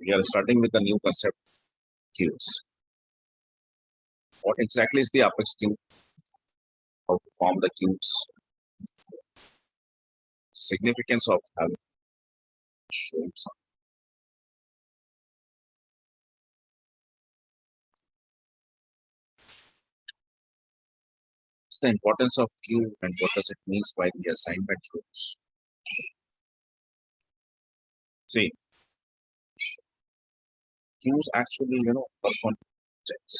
We are starting with a new concept, queues. What exactly is the Apex queue? How to form the queues? Significance of having showing some. What's the importance of queue and what does it mean by the assignment rules? See, queues actually, work on objects.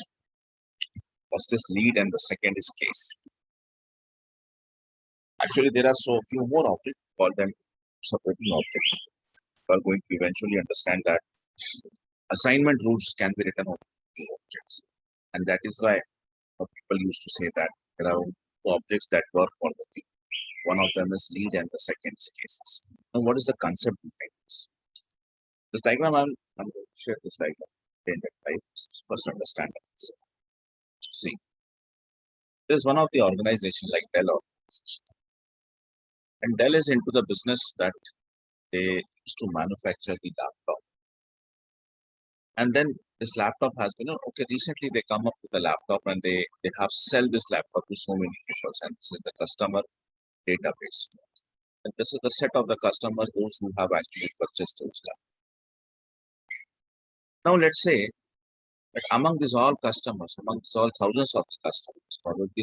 First is lead and the second is case. Actually, there are so few more objects, call them supporting objects. We are going to eventually understand that assignment rules can be written on objects. And that is why people used to say that there are two objects that work for the queue. One of them is lead and the second is cases. Now, what is the concept behind this? This diagram, I'm going to share this diagram in that I first understand this. See, there's one of the organization like Dell organization. And Dell is into the business that they used to manufacture the laptop. And then this laptop has been, okay, recently they come up with a laptop and they have sell this laptop to so many people. And this is the customer database. And this is the set of the customers, those who have actually purchased those laptops. Now let's say that among these all customers, among these all thousands of the customers, probably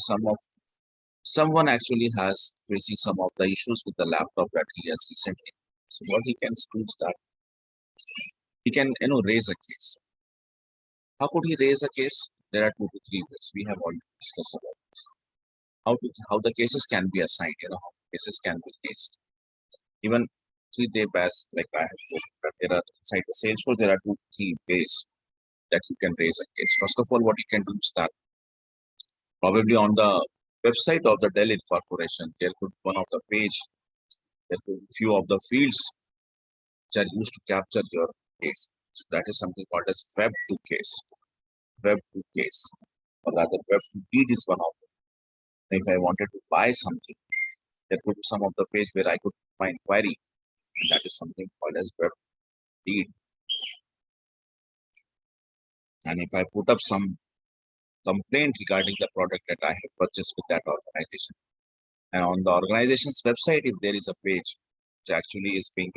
someone actually has facing some of the issues with the laptop that he has recently. So what he can do is that he can raise a case. How could he raise a case? There are 2 to 3 ways. We have already discussed about this. How the cases can be assigned, how cases can be raised. Even 3-day batch, like I have told, that there are inside the Salesforce, there are 2 to 3 ways that you can raise a case. First of all, what you can do is that probably on the website of the Dell Corporation, there could be one of the page, there could be few of the fields which are used to capture your case. So that is something called as web to case. Web to case, or rather web to deed is one of them. If I wanted to buy something, there could be some of the page where I could find query, and that is something called as web deed. And if I put up some complaint regarding the product that I have purchased with that organization, and on the organization's website, if there is a page which actually is being,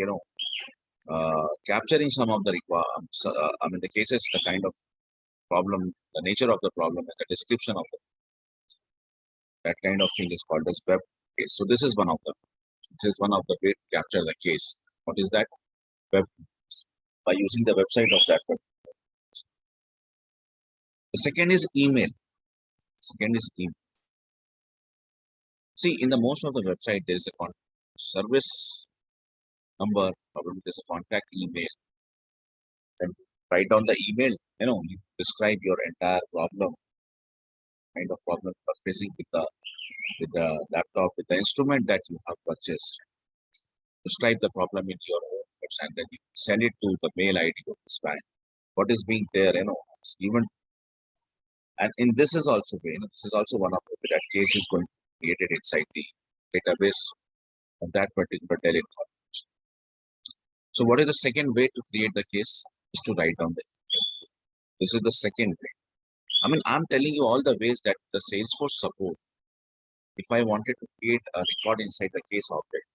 capturing some of the requirements, the cases, the kind of problem, the nature of the problem, and the description of it. That kind of thing is called as web case. So this is one of them. This is one of the way to capture the case. What is that? Web case. By using the website of that web. The second is email. See, in the most of the website, there is a service number, probably there's a contact email. Then write down the email, you describe your entire problem, kind of problem you are facing with the laptop, with the instrument that you have purchased. Describe the problem in your own words and then you send it to the mail ID of this bank. What is being there, even, and in this is also this is also one of that case is going to be created inside the database of that particular Dell information. So what is the second way to create the case? Is to write down the email. This is the second way. I'm telling you all the ways that the Salesforce support. If I wanted to create a record inside the case object,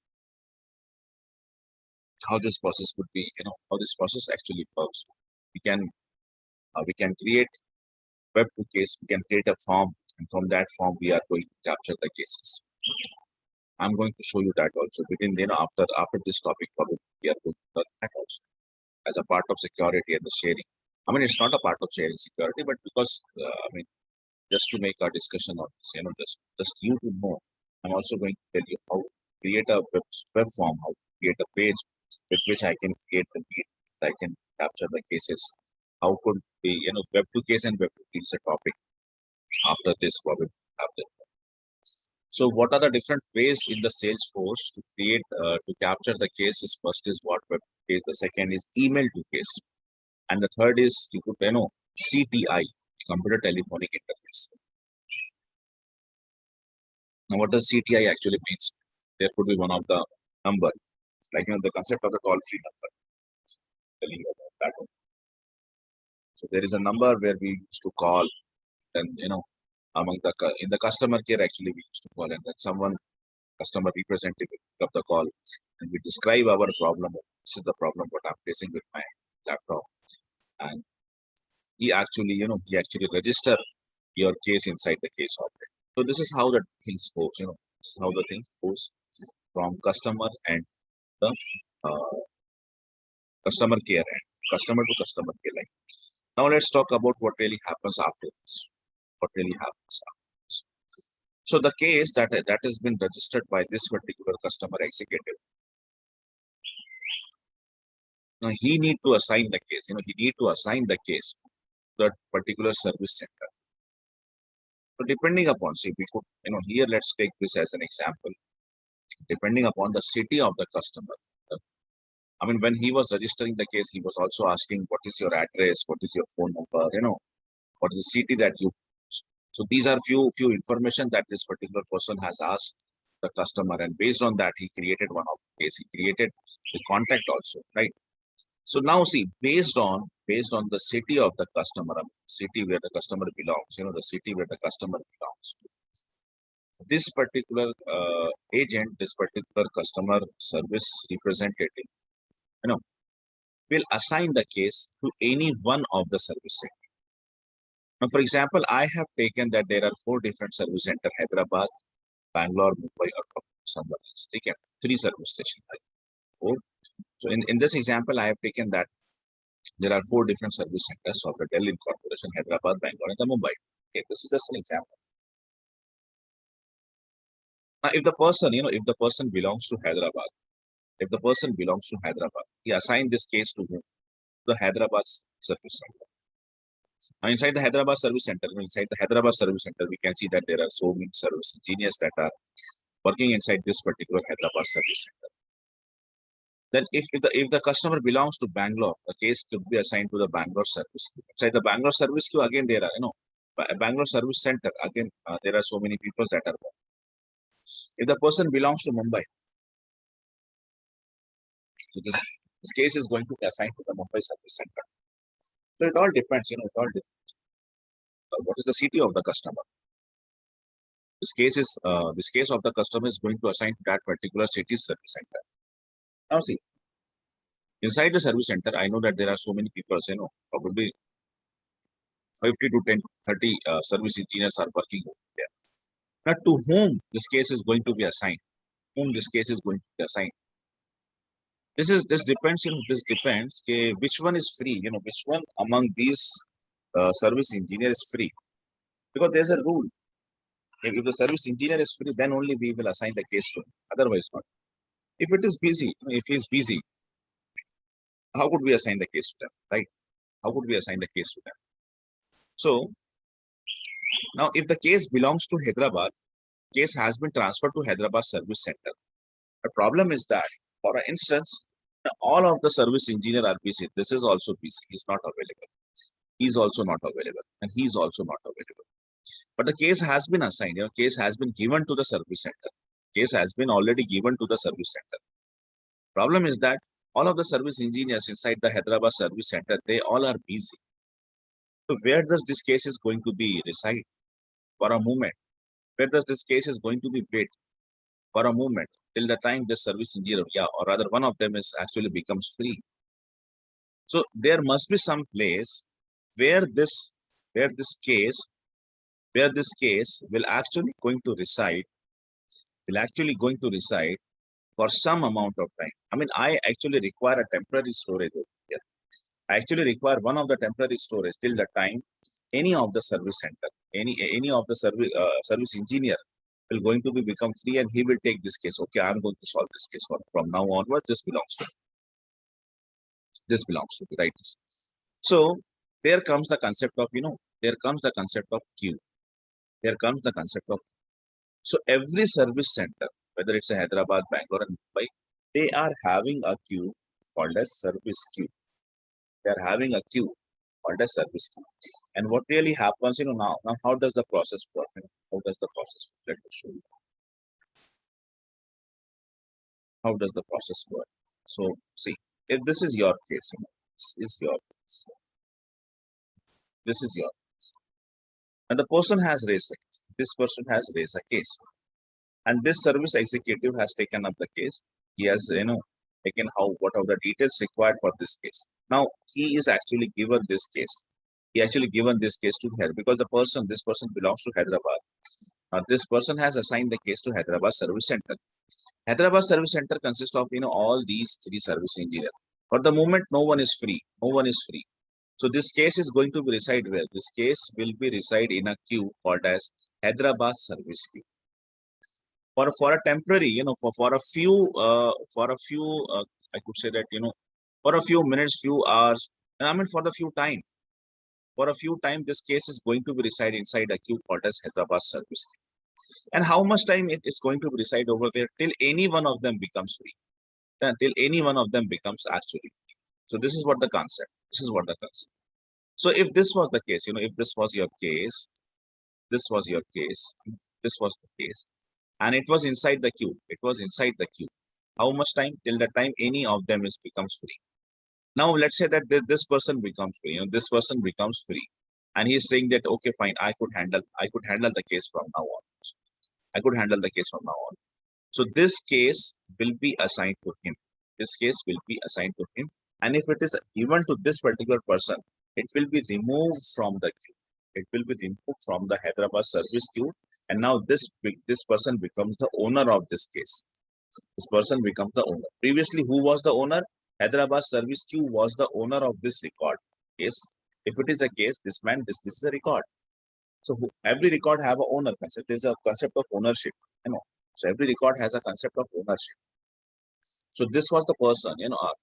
how this process would be, how this process actually works. We can create web to case, we can create a form, and from that form we are going to capture the cases. I'm going to show you that also within, after this topic, probably we are going to do that also as a part of security and the sharing. It's not a part of sharing security, but because, just to make our discussion on this, just you to know, I'm also going to tell you how to create a web form, how to create a page with which I can create the lead, I can capture the cases. How could be, web to case and web to deed is a topic. After this, probably have that. So what are the different ways in the Salesforce to create, to capture the cases? First is what web case, the second is email to case. And the third is you could, CTI, computer telephonic interface. Now, what does CTI actually means? There could be one of the number, like the concept of the toll-free number. Telling you about that. So there is a number where we used to call, and among the in the customer care actually we used to call, and then someone customer representative will pick up the call and we describe our problem. This is the problem what I'm facing with my laptop, and he actually register your case inside the case object. So this is how the things goes. This is how the things goes from customer and the uh, customer care and customer to customer care line. Now let's talk about what really happens after this. What really happens after this. So the case that has been registered by this particular customer executive, now he need to assign the case. He need to assign the case to that particular service center. So depending upon, see, we could, here let's take this as an example. Depending upon the city of the customer. I mean, when he was registering the case, he was also asking, what is your address? What is your phone number? What is the city that you. So these are few information that this particular person has asked the customer, and based on that, he created one of the case. He created the contact also, right? So now see, based on the city of the customer, city where the customer belongs, the city where the customer belongs, this particular agent, this particular customer service representative, will assign the case to any one of the service center. Now, for example, I have taken that there are 4 different service center: Hyderabad, Bangalore, Mumbai, or somewhere else. Take 3 service stations, right? 4. So in this example, I have taken that there are 4 different service centers of the Delhi Corporation: Hyderabad, Bangalore, and the Mumbai. Okay, this is just an example. Now, if the person belongs to Hyderabad, he assigned this case to whom? The Hyderabad service center. Now, inside the Hyderabad service center, we can see that there are so many service engineers that are working inside this particular Hyderabad service center. Then, if the customer belongs to Bangalore, the case could be assigned to the Bangalore service queue. Inside the Bangalore service queue, again there are Bangalore service center. Again, there are so many people that are working. If the person belongs to Mumbai, so this case is going to be assigned to the Mumbai service center. So it all depends. It all depends. What is the city of the customer? This case of the customer is going to assign to that particular city's service center. Now see, inside the service center, I know that there are so many people. Probably 50 to 10, 30 service engineers are working over there. Now, to whom this case is going to be assigned? This depends. This depends. Which one is free? Which one among these service engineer is free? Because there's a rule. If the service engineer is free, then only we will assign the case to him. Otherwise, not. If it is busy, if he is busy, how could we assign the case to them, right? How could we assign the case to them? So now, if the case belongs to Hyderabad, case has been transferred to Hyderabad service center. The problem is that, for instance, all of the service engineer are busy. This is also busy. He's not available. He's also not available, and he's also not available. But the case has been assigned. Case has been given to the service center. Case has been already given to the service center. Problem is that all of the service engineers inside the Hyderabad service center, they all are busy. So where does this case is going to be reside? For a moment. Where does this case is going to be wait? For a moment, till the time the service engineer, or rather one of them is actually becomes free. So there must be some place where this case will actually going to reside for some amount of time. I mean, I actually require a temporary storage over here. I actually require one of the temporary storage till the time any of the service center, any of the service engineer will going to be become free, and he will take this case. Okay, I'm going to solve this case from now onward. This belongs to me. This belongs to me, right? So there comes the concept of queue. There comes the concept of. So every service center, whether it's a Hyderabad, Bangalore, and Mumbai, they are having a queue called as service queue. They are having a queue called as service queue. And what really happens, now how does the process work? How does the process work? Let me show you. How does the process work? So see, if this is your case, this is your case. This is your case. And the person has raised a case. This person has raised a case. And this service executive has taken up the case. He has, taken what are the details required for this case. Now he is actually given this case. He actually given this case to Hyderabad because this person belongs to Hyderabad. This person has assigned the case to Hyderabad Service Center. Hyderabad Service Center consists of all these three service engineers. For the moment, no one is free. No one is free. So this case is going to be reside where? This case will be reside in a queue called as Hyderabad Service Queue. For a temporary, for a few I could say that for a few minutes, few hours, and I mean for the few time. For a few time, this case is going to be reside inside a queue called as Hyderabad Service Queue. And how much time it is going to reside over there till any one of them becomes free, till any one of them becomes actually free. So this is what the concept. This is what the concept. So if this was the case, if this was your case, this was your case, this was the case, and it was inside the queue. It was inside the queue. How much time? Till the time any of them becomes free. Now let's say that this person becomes free. This person becomes free, and he is saying that okay, fine, I could handle the case from now on. I could handle the case from now on. So this case will be assigned to him. This case will be assigned to him. And if it is given to this particular person, it will be removed from the queue. It will be removed from the Hyderabad service queue. And now this person becomes the owner of this case. This person becomes the owner. Previously, who was the owner? Hyderabad service queue was the owner of this record. Yes. If it is a case, this is a record. So every record have a owner concept. There's a concept of ownership. So every record has a concept of ownership. So this was the person,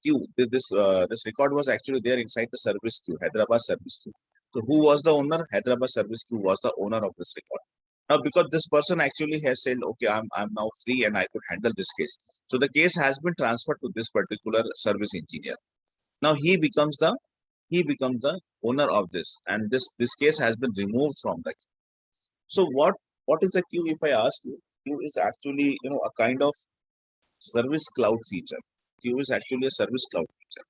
queue. This record was actually there inside the service queue, Hyderabad service queue. So who was the owner? Hyderabad service queue was the owner of this record. Now, because this person actually has said, okay, I'm now free and I could handle this case. So the case has been transferred to this particular service engineer. Now he becomes the owner of this, and this case has been removed from the queue. So what is the queue? If I ask you, queue is actually a kind of service cloud feature. Queue is actually a service cloud feature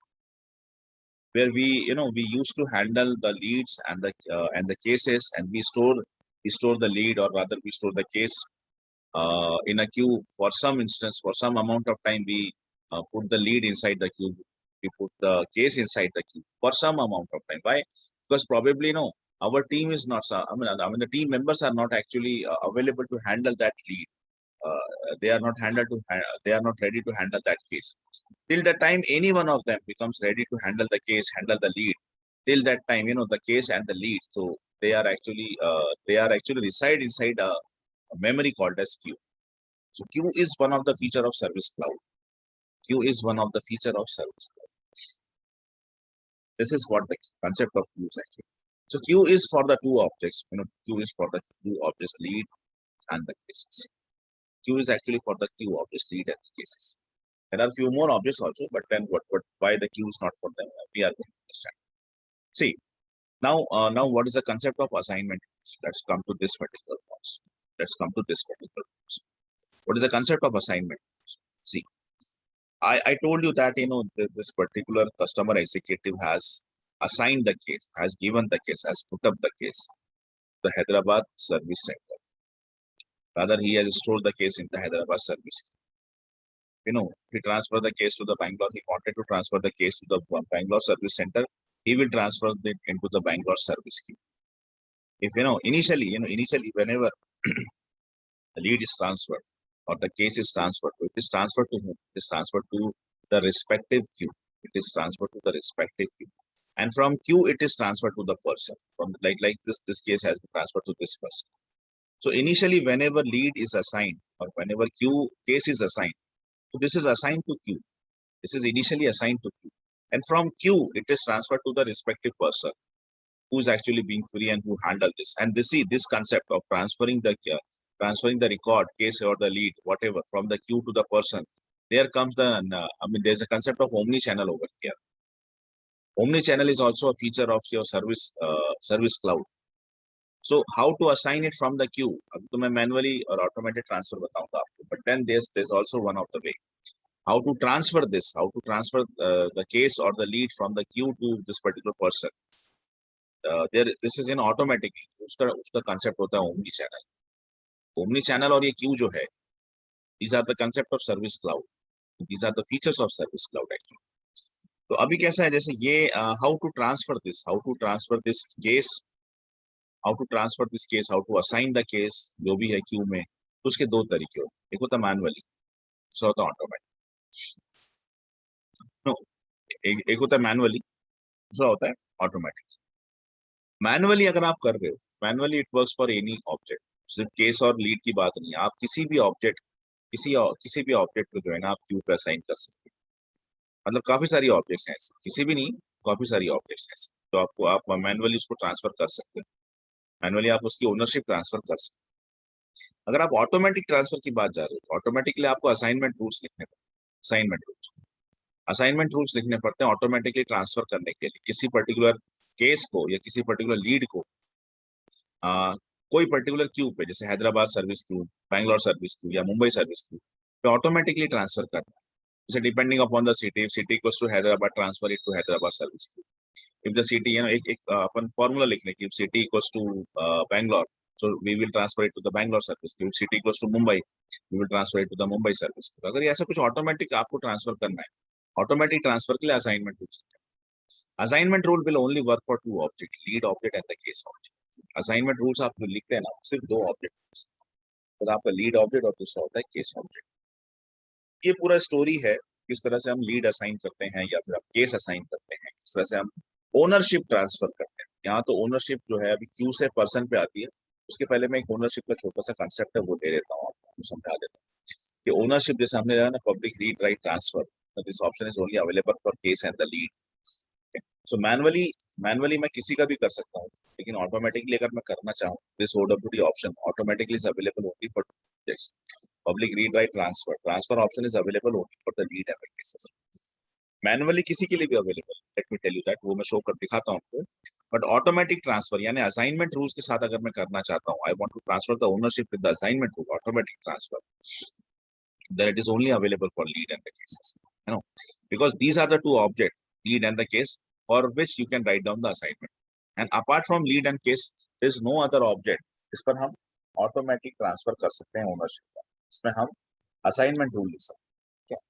where we used to handle the leads and the cases, and we store the lead, or rather we store the case in a queue. For some instance, for some amount of time, we put the lead inside the queue. We put the case inside the queue for some amount of time. Why? Because probably our team is not. I mean the team members are not actually available to handle that lead. They are not they are not ready to handle that case. Till the time any one of them becomes ready to handle the case, handle the lead, till that time the case and the lead. So they are actually reside inside a memory called as queue. So queue is one of the feature of service cloud. Queue is one of the feature of service cloud. This is what the concept of queue is actually. So queue is for the two objects. Queue is for the two objects, lead and the cases. Queue is actually for the queue objects, lead and the cases. There are a few more objects also, but then why the queue is not for them? We are going to understand. See, now what is the concept of assignment? Let's come to this particular box. Let's come to this particular box. What is the concept of assignment? See, I told you that this particular customer executive has assigned the case, has given the case, has put up the case, the Hyderabad service center. Rather, he has stored the case in the Hyderabad service. If he transfer the case to the Bangalore, he wanted to transfer the case to the Bangalore service center, he will transfer it into the Bangalore service queue. If initially whenever the lead is transferred or the case is transferred, it is transferred to whom? It is transferred to the respective queue. It is transferred to the respective queue. And from queue, it is transferred to the person. From like this case has been transferred to this person. So initially, whenever lead is assigned or whenever queue case is assigned, so this is assigned to queue. This is initially assigned to queue. And from queue, it is transferred to the respective person who is actually being free and who handle this. And this concept of transferring the record, case or the lead, whatever, from the queue to the person, there comes there's a concept of omni-channel over here. Omni-channel is also a feature of your service cloud. So how to assign it from the queue? तो मैं manually or automated transfer बताऊंगा आपको. But then there's also one of the way. How to transfer this? How to transfer the case or the lead from the queue to this particular person? this is in automatically उसका concept होता है omni channel और ये queue जो है, these are the concept of service cloud, these are the features of service cloud actually. तो अभी कैसा है, जैसे ये how to transfer this case, how to transfer this case, how to assign the case जो भी है queue में, तो उसके दो तरीके होते हैं, एक होता है मैनुअली, दूसरा होता है ऑटोमेटिक। नो, एक होता है मैनुअली, दूसरा होता है ऑटोमेटिक। मैनुअली अगर आप कर रहे हो, manually it works for any object, सिर्फ केस और लीड की बात नहीं है, आप किसी भी ऑब्जेक्ट को जो है ना आप क्यू पे असाइन कर सकते हैं। मतलब काफी सारी ऑब्जेक्ट्स हैं ऐसे, किसी भी नहीं, काफी सारी ऑब्जेक्ट्स हैं ऐसे, तो आप मैनुअली उसको ट्रांसफर कर सकते हैं, मैनुअली आप उसकी ओनरशिप ट्रांसफर कर सकते हैं। अगर आप ऑटोमेटिक ट्रांसफर की बात जा रहे हो, तो ऑटोमेटिकली आपको असाइनमेंट रूल्स लिखने पड़ते हैं, असाइनमेंट रूल्स लिखने पड़ते हैं ऑटोमेटिकली ट्रांसफर करने के लिए, किसी पर्टिकुलर केस को या किसी पर्टिकुलर लीड को कोई पर्टिकुलर क्यू पे, जैसे Hyderabad service queue, Bangalore service queue या मुंबई सर्विस क्यू पे ऑटोमेटिकली ट्रांसफर करना है। जैसे depending upon the city, if city equals to Hyderabad, transfer it to Hyderabad service queue. If the city, एक अपन फॉर्मूला लिखने की, if city equals to Bangalore, so we will transfer it to the Bangalore service queue. If city equals to Mumbai, we will transfer it to the Mumbai service queue. अगर ये ऐसा कुछ automatic आपको transfer करना है, automatic transfer के लिए assignment rule, assignment rule will only work for two object, lead object and the case object. Assignment rules आप जो लिखते हैं ना, सिर्फ दो ऑब्जेक्ट, तो आपका लीड ऑब्जेक्ट और दूसरा होता है केस ऑब्जेक्ट। ये पूरा स्टोरी है किस तरह से हम लीड असाइन करते हैं या फिर आप केस असाइन करते हैं, किस तरह से हम ओनरशिप ट्रांसफर करते हैं। यहाँ तो ओनरशिप जो है अभी क्यू से पर्सन पे आती है, उसके पहले मैं एक ओनरशिप का छोटा सा कंसेप्ट है वो दे देता हूँ, आपको समझा देता हूँ कि ओनरशिप जैसे हमने जाना ना, public read write transfer, this option is only available for case and the lead. So manually मैं किसी का भी कर सकता हूँ, लेकिन ऑटोमेटिकली अगर मैं करना चाहूँ, this OWD option automatically is available only for public read write transfer option is available only for the lead and the cases. Manually किसी के लिए भी available, let me tell you that, वो मैं शो कर दिखाता हूँ आपको। बट ऑटोमेटिक ट्रांसफर यानी असाइनमेंट रूल्स के साथ अगर मैं करना चाहता हूँ, I want to transfer the ownership with the assignment rule, automatic transfer, then it is only available for lead and the cases, because these are the two objects, lead and the case, for which you can write down the assignment, and apart from lead and case there is no other object इस पर हम automatic transfer कर सकते हैं ownership का। इसमें हम assignment rule लिख सकते हैं।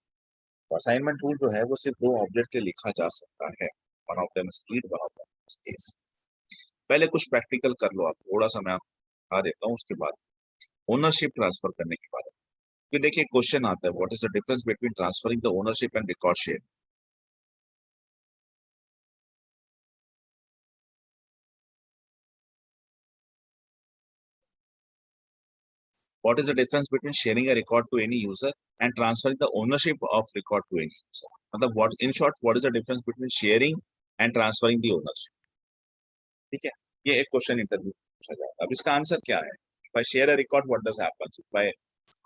तो असाइनमेंट रूल जो है वो सिर्फ दो ऑब्जेक्ट के लिखा जा सकता है, one of them is lead, one of them is case. पहले कुछ प्रैक्टिकल कर लो आप, थोड़ा सा मैं आपको बता देता हूँ, उसके बाद ओनरशिप ट्रांसफर करने के बाद फिर देखिए क्वेश्चन आता है, what is the difference between transferring the ownership and record share. What is the difference between sharing a record to any user and transferring the ownership of record to any user? मतलब what, in short, what is the difference between sharing and transferring the ownership? ठीक है, ये एक question interview पूछा जाएगा। अब इसका answer क्या है? If I share a record, what does happen?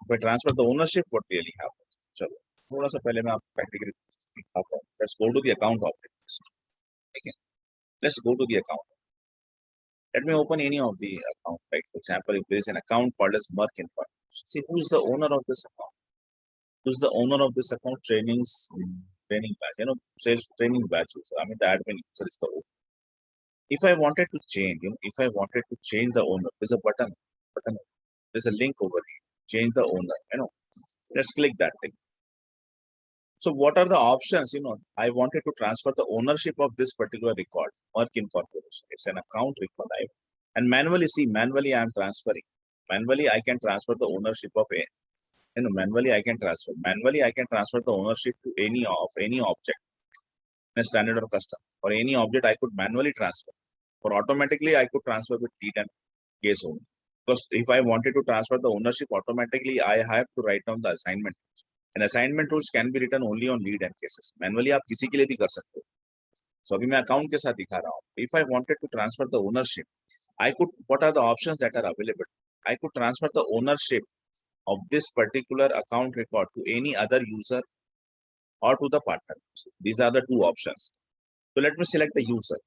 If I transfer the ownership, what really happens? चलो थोड़ा सा पहले मैं आपको प्रैक्टिकली दिखाता हूँ। Let's go to the account object. ठीक है, let's go to the account. Let me open any of the account, right? For example, if there is an account called as Merck Info, see who's the owner of this account. Who's the owner of this account? Training batch, sales training batch user. I mean, the admin user is the owner. If I wanted to change, if I wanted to change the owner, there's a button, there's a link over here. Change the owner, let's click that link. So what are the options? I wanted to transfer the ownership of this particular record, Merck Incorporation. It's an account record. And manually I am transferring. Manually I can transfer the ownership of a. Manually I can transfer the ownership to any object, a standard or custom, or any object I could manually transfer. Or automatically I could transfer with lead and case only. Because if I wanted to transfer the ownership automatically, I have to write down the assignment. And assignment rules can be written only on lead and cases. Manually आप किसी के लिए भी कर सकते हो। So अभी मैं account के साथ दिखा रहा हूँ। If I wanted to transfer the ownership, what are the options that are available? I could transfer the ownership of this particular account record to any other user or to the partner. These are the two options. So let me select the user.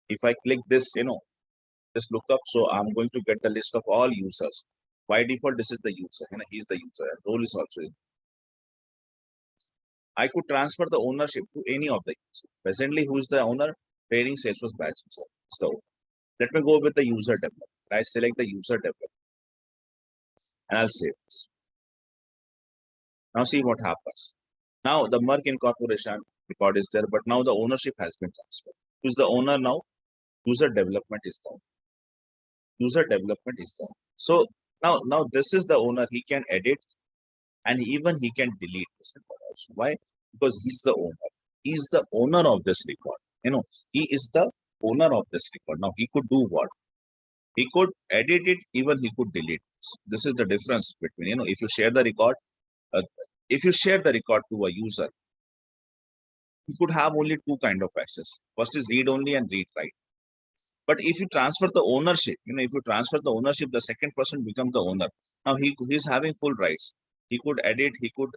If I click this, just look up. So I'm going to get the list of all users. By default, this is the user. He's the user. And role is also in. I could transfer the ownership to any of the users. Presently, who is the owner? training Salesforce batch user. So let me go with the user development. I select the user development and I'll save this. Now see what happens. Now the Merck Incorporation record is there, but now the ownership has been transferred. Who's the owner now? User development is the owner. User development is the owner. So now this is the owner. He can edit and even he can delete this record also. Why? Because he's the owner. He's the owner of this record. He is the owner of this record. Now he could do what? He could edit it, even he could delete this. This is the difference between, if you share the record, if you share the record to a user, he could have only two kind of access. First is read only and read write. But if you transfer the ownership, the second person becomes the owner. Now he's having full rights. He could edit, he could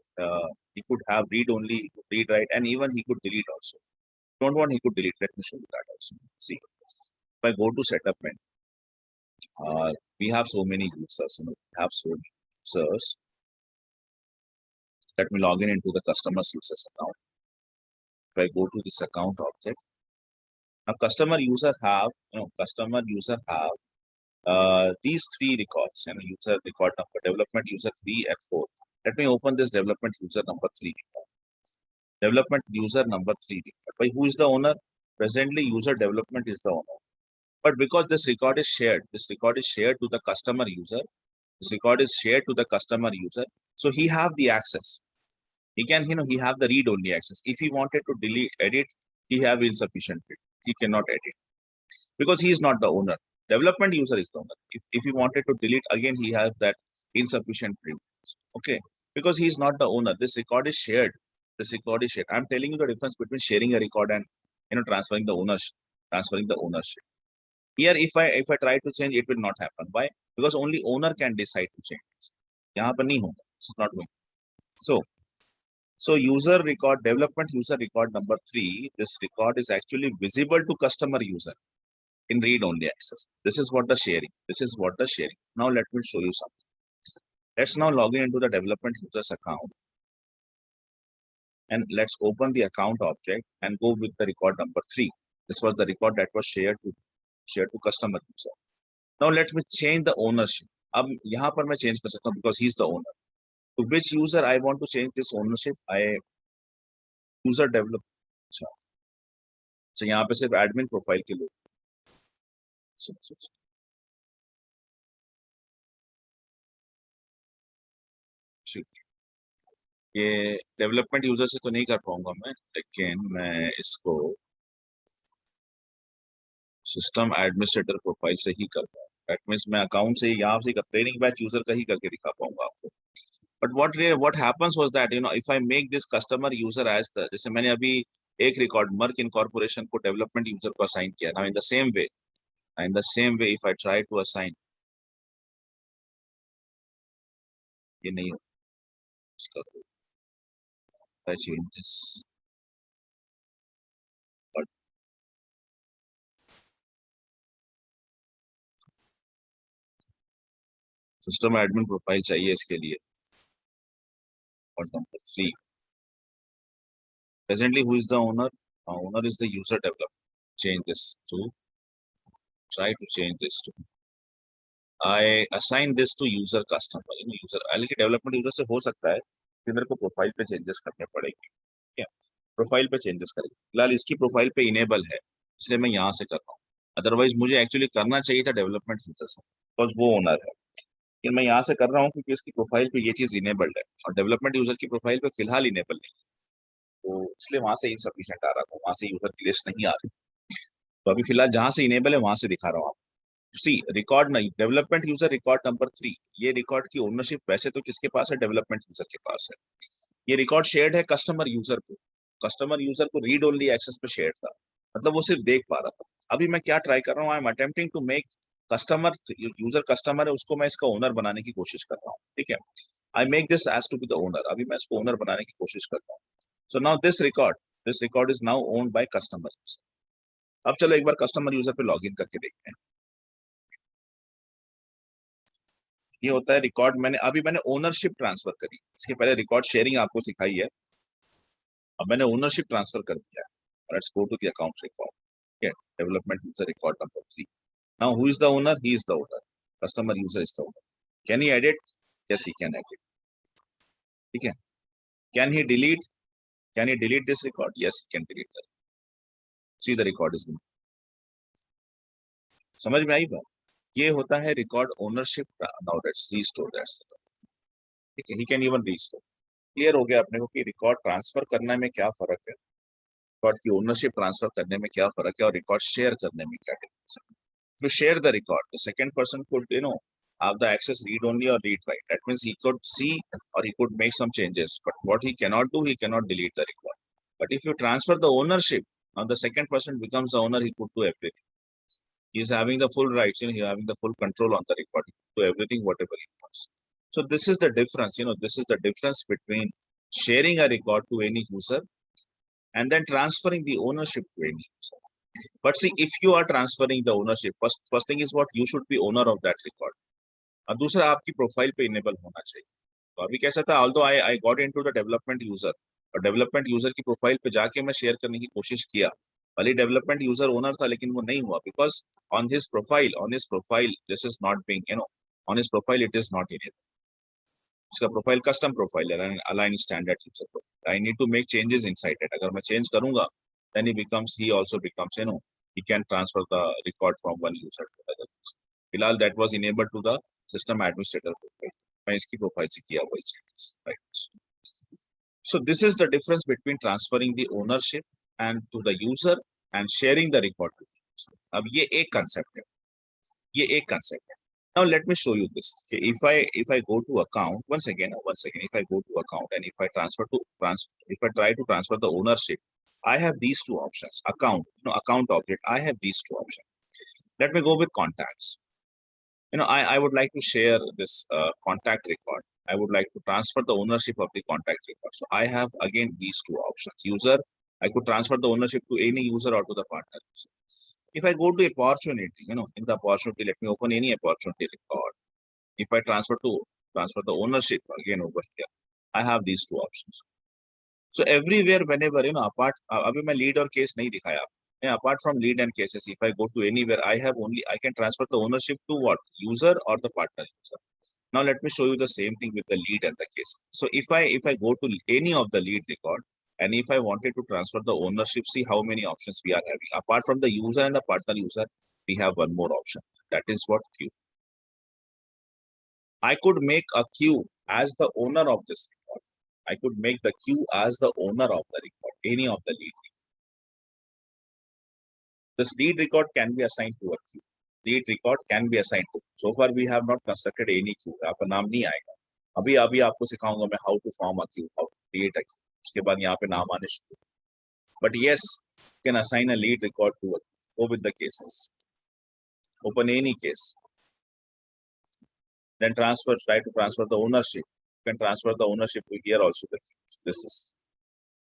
have read only, read write, and even he could delete also. Don't want he could delete. Let me show you that also. See, if I go to setup menu, we have so many users. We have so many users. Let me log in into the customer's users account. If I go to this account object, now customer user have these three records. User record number, development user 3 and 4. Let me open this development user number 3 record. Development user number 3 record. By who is the owner? Presently, user development is the owner. But because this record is shared to the customer user. This record is shared to the customer user, so he have the access. He can, he have the read only access. If he wanted to delete, edit, he have insufficient read. He cannot edit because he is not the owner. Development user is the owner. If he wanted to delete, again he has that insufficient read. Okay, because he is not the owner. This record is shared. I'm telling you the difference between sharing a record and transferring the ownership. Here, if I try to change, it will not happen. Why? Because only owner can decide to change this. यहाँ पर नहीं होगा. This is not going. So user record, development user record number 3, this record is actually visible to customer user in read only access. This is what the sharing. Now let me show you something. Let's now log in into the development users account. And let's open the account object and go with the record number 3. This was the record that was shared to customer user. Now let me change the ownership. अब यहाँ पर मैं change कर सकता हूँ because he is the owner. To which user I want to change this ownership? User develop. So यहाँ पे सिर्फ admin profile के लोग. ये डेवलपमेंट यूजर से तो नहीं कर पाऊंगा मैं, लेकिन मैं इसको सिस्टम एडमिनिस्ट्रेटर प्रोफाइल से ही कर पाऊंगा. दैट मींस मैं अकाउंट से यहाँ से ट्रेनिंग बैच यूजर का ही करके दिखा पाऊंगा आपको. But what happens was that if I make this customer user as the, जैसे मैंने अभी एक रिकॉर्ड मर्क इनकॉर्पोरेशन को डेवलपमेंट यूजर को असाइन किया. Now in the same way if I try to assign, ये नहीं हो इसका. I change this. But system admin profile चाहिए इसके लिए. और number 3, presently who is the owner? Owner is the user developer. Change this to, try to change this to, I assign this to user customer. User हालांकि development user से हो सकता है कि मेरे को प्रोफाइल पे चेंजेस करने पड़ेंगे. क्या प्रोफाइल पे चेंजेस करेंगे. फिलहाल इसकी प्रोफाइल पे इनेबल है, इसलिए मैं यहाँ से कर रहा हूँ. अदरवाइज मुझे एक्चुअली करना चाहिए था डेवलपमेंट यूजर से, बिकॉज वो ओनर है. लेकिन मैं यहाँ से कर रहा हूँ क्योंकि इसकी प्रोफाइल पे ये चीज इनेबल्ड है और डेवलपमेंट यूजर की प्रोफाइल पे फिलहाल इनेबल नहीं, तो इसलिए वहां से इनसफिशिएंट आ रहा था, वहां से यूजर की लिस्ट नहीं आ रही. तो अभी फिलहाल जहां से इनेबल है वहां से दिखा रहा हूँ. सी रिकॉर्ड नहीं, डेवलपमेंट यूजर रिकॉर्ड नंबर 3, ये रिकॉर्ड की ओनरशिप वैसे तो किसके पास है? डेवलपमेंट यूजर के पास है. ये रिकॉर्ड शेयर्ड है कस्टमर यूजर को रीड ओनली एक्सेस पे शेयर था, मतलब वो सिर्फ देख पा रहा था. अभी मैं क्या ट्राई कर रहा हूँ? I am attempting to make customer, user customer है उसको मैं इसका ओनर बनाने की कोशिश कर रहा हूँ. ठीक है, I make this as to be the owner. अभी मैं इसको ओनर बनाने की कोशिश कर रहा हूँ. So now this record is now owned by customer user. अब चलो एक बार कस्टमर यूजर पे लॉग इन करके देखते हैं. ये होता है रिकॉर्ड. मैंने ओनरशिप ट्रांसफर करी. इसके पहले रिकॉर्ड शेयरिंग आपको सिखाई है, अब मैंने ओनरशिप ट्रांसफर कर दिया. Let's go to the account record. Yeah, development user record number 3. Now, who is the owner? He is the owner. Customer user is the owner. Can he edit? Yes, he can edit. Okay. Can he delete? Can he delete this record? Yes, he can delete that. See, the record is good. समझ में आई बात? ये होता है record ownership. Now let's restore that. ठीक है, he can even restore. Clear हो गया अपने को कि रिकॉर्ड ट्रांसफर करने में क्या फर्क है, रिकॉर्ड की ओनरशिप ट्रांसफर करने में क्या फर्क है, और रिकॉर्ड शेयर करने में क्या डिफरेंस है. If you share the record, the second person could, have the access read only or read write. That means he could see or he could make some changes. But what he cannot do, he cannot delete the record. But if you transfer the ownership, now the second person becomes the owner, he could do everything. He is having the full rights, he is having the full control on the record, he could do everything, whatever he wants. So this is the difference, this is the difference between sharing a record to any user and then transferring the ownership to any user. But see, if you are transferring the ownership, first thing is what you should be owner of that record. और दूसरा आपकी profile पे enable होना चाहिए. तो अभी कैसा था, although I got into the development user, और डेवलपमेंट यूजर की प्रोफाइल पे जाके मैं शेयर करने की कोशिश किया. भले डेवलपमेंट यूजर ओनर था, लेकिन वो नहीं हुआ, because on his profile this is not being, on his profile it is not enable. इसका प्रोफाइल कस्टम प्रोफाइल है, align standard user profile. I need to make changes inside it. अगर मैं change करूंगा, then he also becomes, he can transfer the record from one user to the other user. फिलहाल that was enabled to the system administrator profile. मैं इसकी profile से किया हुआ changes, right? So this is the difference between transferring the ownership and to the user and sharing the record to the user. अब ये एक concept है, ये एक concept है. Now let me show you this. Okay, if I go to account once again, if I go to account and if I if I try to transfer the ownership, I have these two options. Account, account object. I have these two options. Let me go with contacts. I would like to share this contact record. I would like to transfer the ownership of the contact record. So I have again these two options. User, I could transfer the ownership to any user or to the partner user. If I go to opportunity, in the opportunity, let me open any opportunity record. If I transfer the ownership again over here, I have these two options. So everywhere, whenever, apart, abhi main lead or case nahi dikhaya. Apart from lead and cases, if I go to anywhere, I can transfer the ownership to what? User or the partner user. Now let me show you the same thing with the lead and the case. So if I go to any of the lead record, and if I wanted to transfer the ownership, see how many options we are having. Apart from the user and the partner user, we have one more option. That is what? Queue. I could make a queue as the owner of this record. I could make the queue as the owner of the record, any of the lead. This lead record can be assigned to a queue. Lead record can be assigned to. So far we have not constructed any queue. आपका नाम नहीं आएगा. अभी आपको सिखाऊंगा मैं how to form a queue, how to create a queue. उसके बाद यहाँ पे नाम आने शुरू. But yes, you can assign a lead record to a queue. Go with the cases. Open any case. Then try to transfer the ownership. You can transfer the ownership to here also. This is.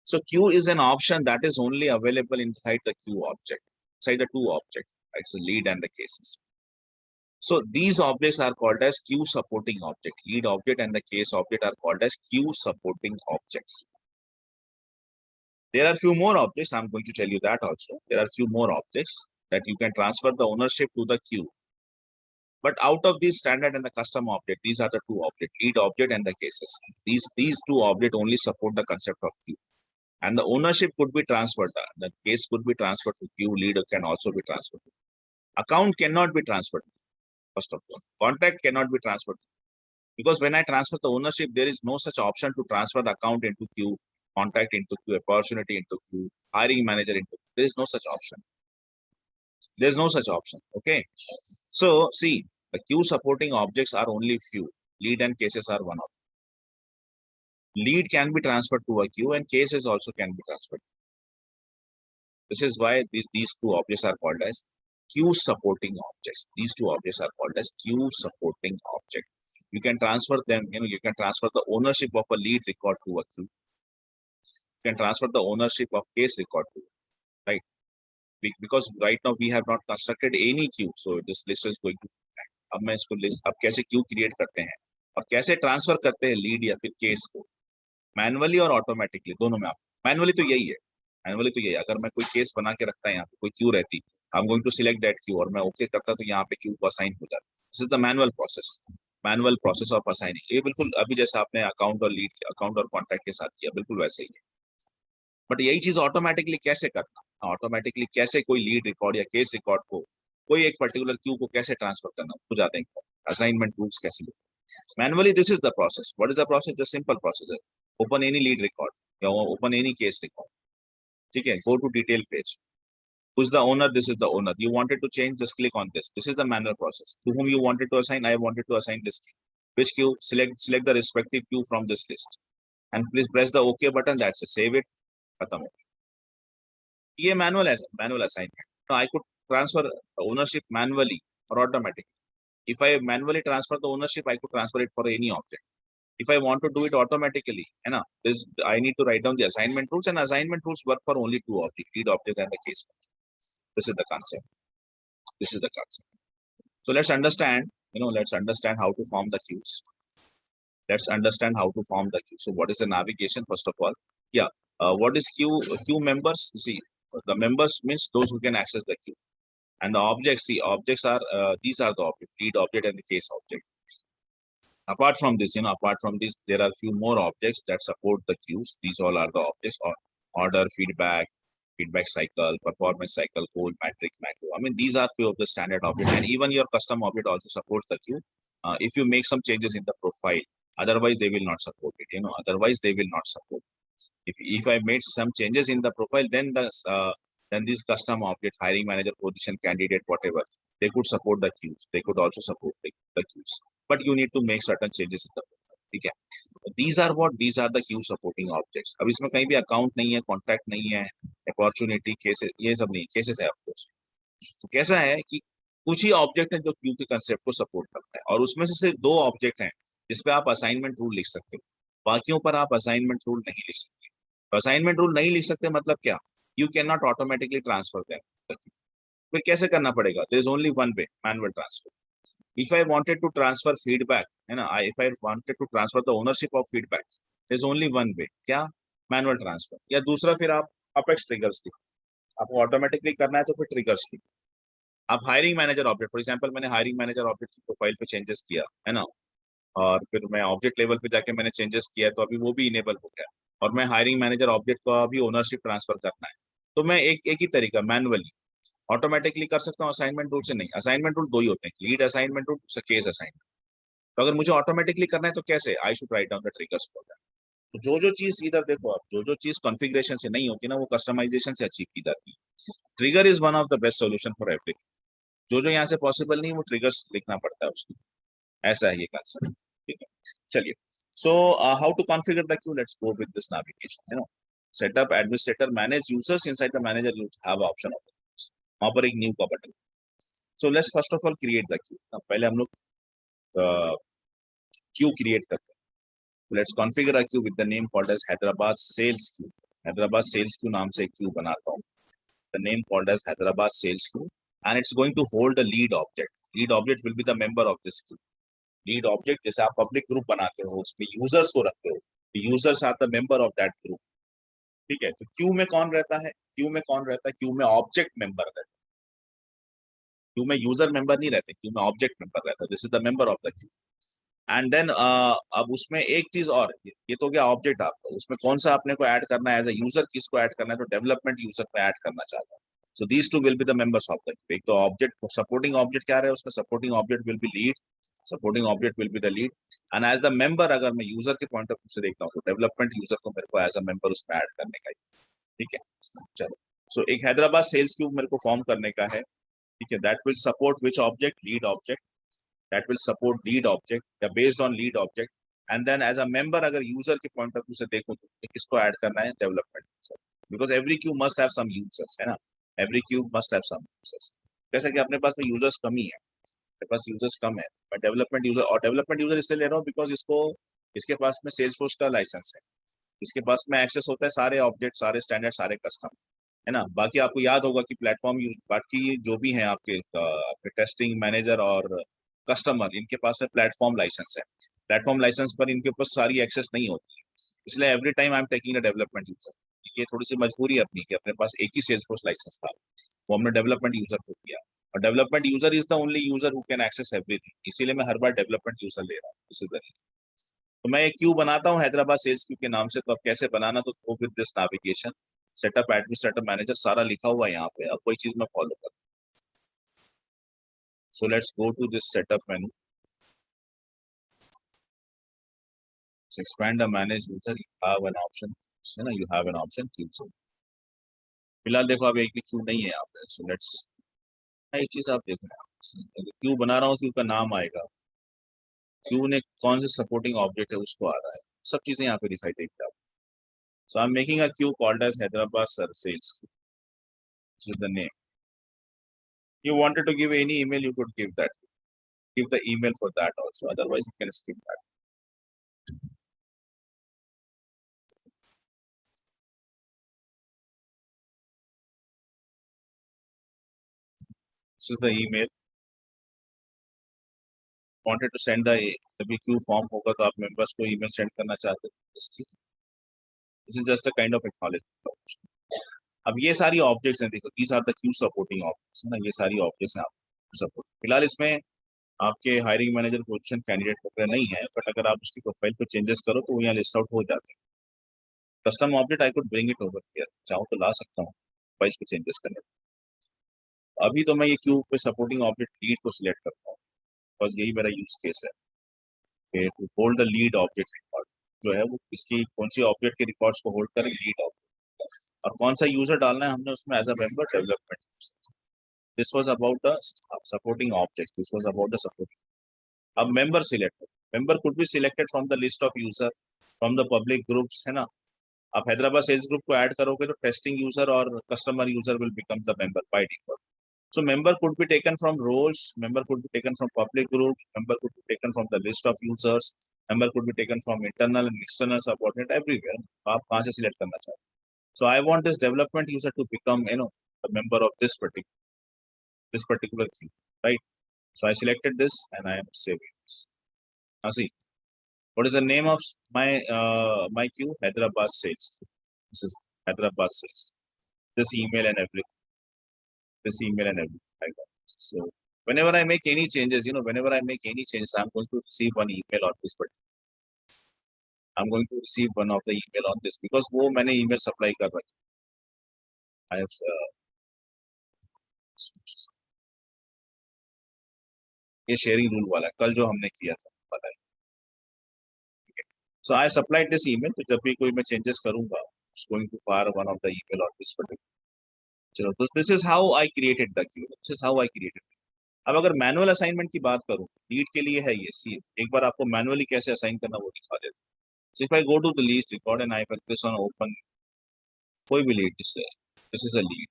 So queue is an option that is only available inside the queue object, inside the two objects, right? So lead and the cases. So these objects are called as queue supporting object. Lead object and the case object are called as queue supporting objects. There are few more objects. I'm going to tell you that also. There are few more objects that you can transfer the ownership to the queue. But out of these standard and the custom object, these are the two objects, lead object and the cases. These two objects only support the concept of queue. And the ownership could be transferred. The case could be transferred to queue. Lead can also be transferred. Account cannot be transferred. First of all, contact cannot be transferred. Because when I transfer the ownership, there is no such option to transfer the account into queue, contact into queue, opportunity into queue, hiring manager into queue. There is no such option. There's no such option. Okay. So see, the queue supporting objects are only few. Lead and cases are one of them. Lead can be transferred to a queue and cases also can be transferred. This is why these two objects are called as queue supporting objects. These two objects are called as queue supporting object. You can transfer them, you can transfer the ownership of a lead record to a queue. You can transfer the ownership of case record to, right? Because right now we have not constructed any queue, so this list is going to. अब मैं इसको list अब कैसे Q create करते हैं और कैसे transfer करते हैं लीड या फिर केस को, मैनुअली और ऑटोमेटिकली दोनों में. आप मैनुअली तो यही है, मैनुअली तो ये, अगर मैं कोई केस बना के रखता है यहाँ पे, कोई क्यू रहती, I am going to select that queue और मैं ओके करता तो यहाँ पे क्यू को असाइन हो जाता। This is the manual process of assigning. ये बिल्कुल अभी जैसे आपने अकाउंट और कॉन्टैक्ट के साथ किया, बिल्कुल वैसे ही है। बट यही चीज ऑटोमेटिकली कैसे करना, ऑटोमेटिकली कैसे कोई लीड रिकॉर्ड या केस रिकॉर्ड को कोई एक पर्टिकुलर क्यू को कैसे ट्रांसफर करना, हो जाते हैं असाइनमेंट रूल्स कैसे। Manually this is the process. What is the process? The simple process है, ओपन एनी लीड रिकॉर्ड या ओपन एनी केस रिकॉर्ड, ठीक है, go to detail page. Who's the owner? This is the owner. You wanted to change, just click on this. This is the manual process. To whom you wanted to assign? I wanted to assign this queue. Which queue? Select the respective queue from this list. And please press the OK button. That's it. Save it. Khatam. ये manual है, manual assignment. Now I could transfer ownership manually or automatically. If I manually transfer the ownership, I could transfer it for any object. If I want to do it automatically, you know, this I need to write down the assignment rules, and assignment rules work for only two objects, lead object and the case object. This is the concept. This is the concept. So let's understand, let's understand how to form the queues. Let's understand how to form the queue. So what is the navigation, first of all? Yeah. What is queue? Queue members? You see, the members means those who can access the queue. And the objects, see, objects are, these are the objects, lead object and the case object. Apart from this, there are few more objects that support the queues. These all are the objects, or order, feedback cycle, performance cycle, goal, metric, macro. I mean, these are few of the standard objects, and even your custom object also supports the queue. If you make some changes in the profile, otherwise they will not support it. Otherwise they will not support. If I made some changes in the profile, then this custom object, hiring manager, position, candidate, whatever, they could support the queues. They could also support the queues. But you need to make certain changes in the profile. ठीक है, these are the queue supporting objects. अब इसमें कहीं भी account नहीं है, contract नहीं है, अपॉर्चुनिटी, केसेस, ये सब नहीं, केसेस है ऑफ कोर्स। तो कैसा है कि कुछ ही ऑब्जेक्ट है जो क्यू के कंसेप्ट को सपोर्ट करता है, और उसमें से सिर्फ दो ऑब्जेक्ट हैं जिसपे आप असाइनमेंट रूल लिख सकते हो, बाकियों पर आप असाइनमेंट रूल नहीं लिख सकते। तो असाइनमेंट रूल नहीं लिख सकते मतलब क्या? You can not automatically transfer them. फिर कैसे करना पड़ेगा? There is only one way, manual transfer. If I wanted to transfer feedback, if I wanted to transfer the ownership of feedback, there's only one way. क्या? Manual transfer. या दूसरा फिर आप apex triggers लिखो। आपको ऑटोमेटिकली करना है तो फिर ट्रिगर्स लिखो। आप hiring manager object, for example मैंने हायरिंग मैनेजर ऑब्जेक्ट की प्रोफाइल पे चेंजेस किया है ना, और फिर मैं ऑब्जेक्ट लेवल पे जाके मैंने चेंजेस किया, तो अभी वो भी इनेबल हो गया, और मैं हायरिंग मैनेजर ऑब्जेक्ट को अभी ओनरशिप ट्रांसफर करना है, तो मैं एक ही तरीका मैनुअली ऑटोमेटिकली कर सकता हूँ, असाइनमेंट रूल से नहीं। असाइनमेंट रूल दो ही होते हैं, lead assignment rule, case assignment. तो अगर मुझे ऑटोमेटिकली करना है तो कैसे? आई should write down the triggers for that. तो जो चीज इधर देखो आप, जो चीज कॉन्फ़िगरेशन से नहीं होती ना, वो कस्टमाइजेशन से अचीव की जाती है। Trigger is one of the best solution for everything. जो यहाँ से पॉसिबल नहीं, वो ट्रिगर्स लिखना पड़ता है उसकी। ऐसा है ये कंसेप्ट, ठीक है। चलिए, so how to configure the queue? Let's go with this navigation. Setup administrator manage users inside the manager, you have option of वहां पर एक न्यू का button. So let's first of all create the queue. पहले हम लोग queue create करते हैं। Let's configure a queue with the name called as Hyderabad sales queue. Hyderabad sales queue नाम से क्यू बनाता हूँ। The name called as Hyderabad sales queue, and it's going to hold the lead object. Lead object will be the member of this queue. Lead object, जैसे आप public group बनाते हो, उसमें users को रखते हो, users are the member of that group, ठीक है। तो क्यू में कौन रहता है? क्यू में ऑब्जेक्ट मेंबर रहता है। क्यू में यूजर मेंबर नहीं रहते, क्यू में ऑब्जेक्ट मेंबर रहता है। This is the member of the queue. And then अब उसमें एक चीज और, ये तो गया ऑब्जेक्ट आपका, उसमें कौन सा अपने को ऐड करना है एज अ यूजर, किसको ऐड करना है? तो डेवलपमेंट यूजर को ऐड करना चाहता हूँ। So these two will be the members of the queue. एक तो ऑब्जेक्ट, सपोर्टिंग ऑब्जेक्ट क्या रहा है उसका? Supporting object will be lead, supporting object will be the lead, and as the member, अगर मैं यूजर के पॉइंट ऑफ व्यू से देखता हूँ तो डेवलपमेंट यूजर को मेरे को एज अ मेंबर उसमें ऐड करने का है, ठीक है। चलो, सो एक हैदराबाद सेल्स क्यू मेरे को फॉर्म करने का है, ठीक है। That will support which object? Lead object. That will support lead object या based on lead object. And then as a member, अगर यूजर के पॉइंट ऑफ व्यू से देखो तो किसको ऐड करना है? Development user, because every queue must have some users, है ना। Every queue must have some users. जैसे कि अपने पास में यूजर्स कम ही है, मेरे पास यूजर्स कम है, मैं डेवलपमेंट यूजर, और डेवलपमेंट यूजर इसलिए ले रहा हूँ बिकॉज इसके पास में सेल्सफोर्स का लाइसेंस है, इसके पास में एक्सेस होता है सारे ऑब्जेक्ट, सारे स्टैंडर्ड, सारे कस्टम, है ना। बाकी आपको याद होगा कि प्लेटफॉर्म यूज, बाकी जो भी है आपके टेस्टिंग मैनेजर और कस्टमर, इनके पास में प्लेटफॉर्म लाइसेंस है। प्लेटफॉर्म लाइसेंस पर इनके ऊपर सारी एक्सेस नहीं होती है, इसलिए every time I am taking a development user. ये थोड़ी सी मजबूरी है अपनी कि अपने पास एक ही सेल्सफोर्स लाइसेंस था, वो हमने डेवलपमेंट यूजर को दिया, और development user is the only user who can access everything, इसीलिए मैं हर बार डेवलपमेंट यूजर ले रहा हूँ। दिस इज द, तो मैं एक क्यू बनाता हूँ हैदराबाद सेल्स क्यू के नाम से। तो अब कैसे बनाना, तो गो with this navigation, setup administrator manager सारा लिखा हुआ है यहाँ पे, अब कोई चीज मैं फॉलो कर। So let's go to this setup menu, expand the manage user, you have an option, है ना, you have an option Q से। फिलहाल देखो अब एक भी क्यू नहीं है यहाँ पे, सो लेट्स, एक चीज आप देखो, क्यू बना रहा हूँ, क्यू का नाम आएगा, क्यू ने कौन से सपोर्टिंग ऑब्जेक्ट है उसको आ रहा है, सब चीजें यहाँ पे दिखाई देगी आपको। So I am making a queue called as Hyderabad sir sales, this is the name. You wanted to give any email, you could give that, give the email for that also, otherwise you can skip that. This is the email, wanted to send the, जब Q form होगा तो आप members को email send करना चाहते हो, this is just a kind of acknowledgement. अब ये सारी ऑब्जेक्ट्स हैं, देखो these are the queue supporting objects, है ना, ये सारी ऑब्जेक्ट्स हैं आप सपोर्ट। फिलहाल इसमें आपके हायरिंग मैनेजर पोजीशन कैंडिडेट वगैरह नहीं है, बट अगर आप उसकी प्रोफाइल पे चेंजेस करो तो वो यहाँ लिस्ट आउट हो जाते हैं। Custom object I could bring it over here, चाहूँ तो ला सकता हूँ प्रोफाइल पे चेंजेस करने। अभी तो मैं ये क्यू पे सपोर्टिंग ऑब्जेक्ट लीड को सिलेक्ट करता हूँ, बस यही मेरा यूज केस है, to hold the lead object record, जो है वो इसकी कौन सी ऑब्जेक्ट के रिकॉर्ड्स को होल्ड करें, लीड ऑब्जेक्ट, और कौन सा यूजर डालना है हमने उसमें as a member development. This was about the supporting object, this was about the supporting. अब member select, member could be selected from the list of user, from the public groups, है ना। आप Hyderabad sales group को add करोगे तो testing user और customer user will become the member by default. So member could be taken from roles, member could be taken from public groups, member could be taken from the list of users, member could be taken from internal and external subordinate, everywhere. आप कहाँ से select करना चाहते हैं? So I want this development user to become, you know, a member of this particular queue, right? So I selected this and I am saving this. Now see, what is the name of my queue? Hyderabad sales. This is Hyderabad sales. This email and everything. This email and everything like that. So whenever I make any changes, you know, whenever I make any changes, I'm going to receive one email on this, but I'm going to receive one of the email on this because वो मैंने email supply कर रखा है। I have ये sharing rule वाला कल जो हमने किया था पता है। So I have supplied this email, तो जब भी कोई मैं changes करूँगा, it's going to fire one of the email on this particular. चलो, तो this is how I created the queue. This is how I created. अब अगर मैनुअल असाइनमेंट की बात करूं, लीड के लिए है ये, सी एक बार आपको मैनुअली कैसे असाइन करना वो दिखा देता हूं। So if I go to the lead record and I will press on open कोई भी lead, this is a lead,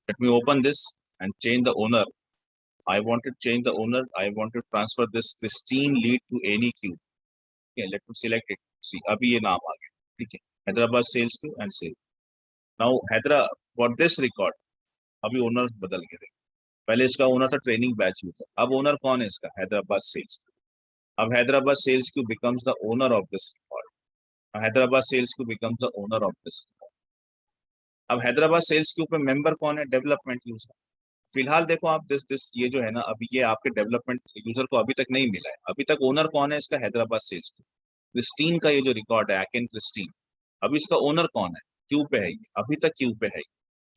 let me open this and change the owner. I want to change the owner, I want to transfer this Christine lead to any queue, ठीक है, let me select it. See अभी ये नाम आ गया, ठीक है, Hyderabad sales queue and sale. Now Hyderabad for this record अभी ओनर बदल गए, पहले इसका ओनर था ट्रेनिंग बैच यूजर, अब ओनर कौन है इसका, हैदराबाद सेल्स। अब Hyderabad sales queue becomes the owner of this record, Hyderabad sales queue becomes the owner of this record. अब हैदराबाद सेल्स क्यू पे मेंबर कौन है, डेवलपमेंट यूजर। फिलहाल देखो आप दिस ये जो है ना, अभी ये आपके डेवलपमेंट यूजर को अभी तक नहीं मिला है, अभी तक ओनर कौन है इसका, हैदराबाद सेल्स क्यू। क्रिस्टीन का ये जो रिकॉर्ड है एकेन क्रिस्टीन, अभी इसका ओनर कौन है, क्यू पे है ये, अभी तक क्यू पे है,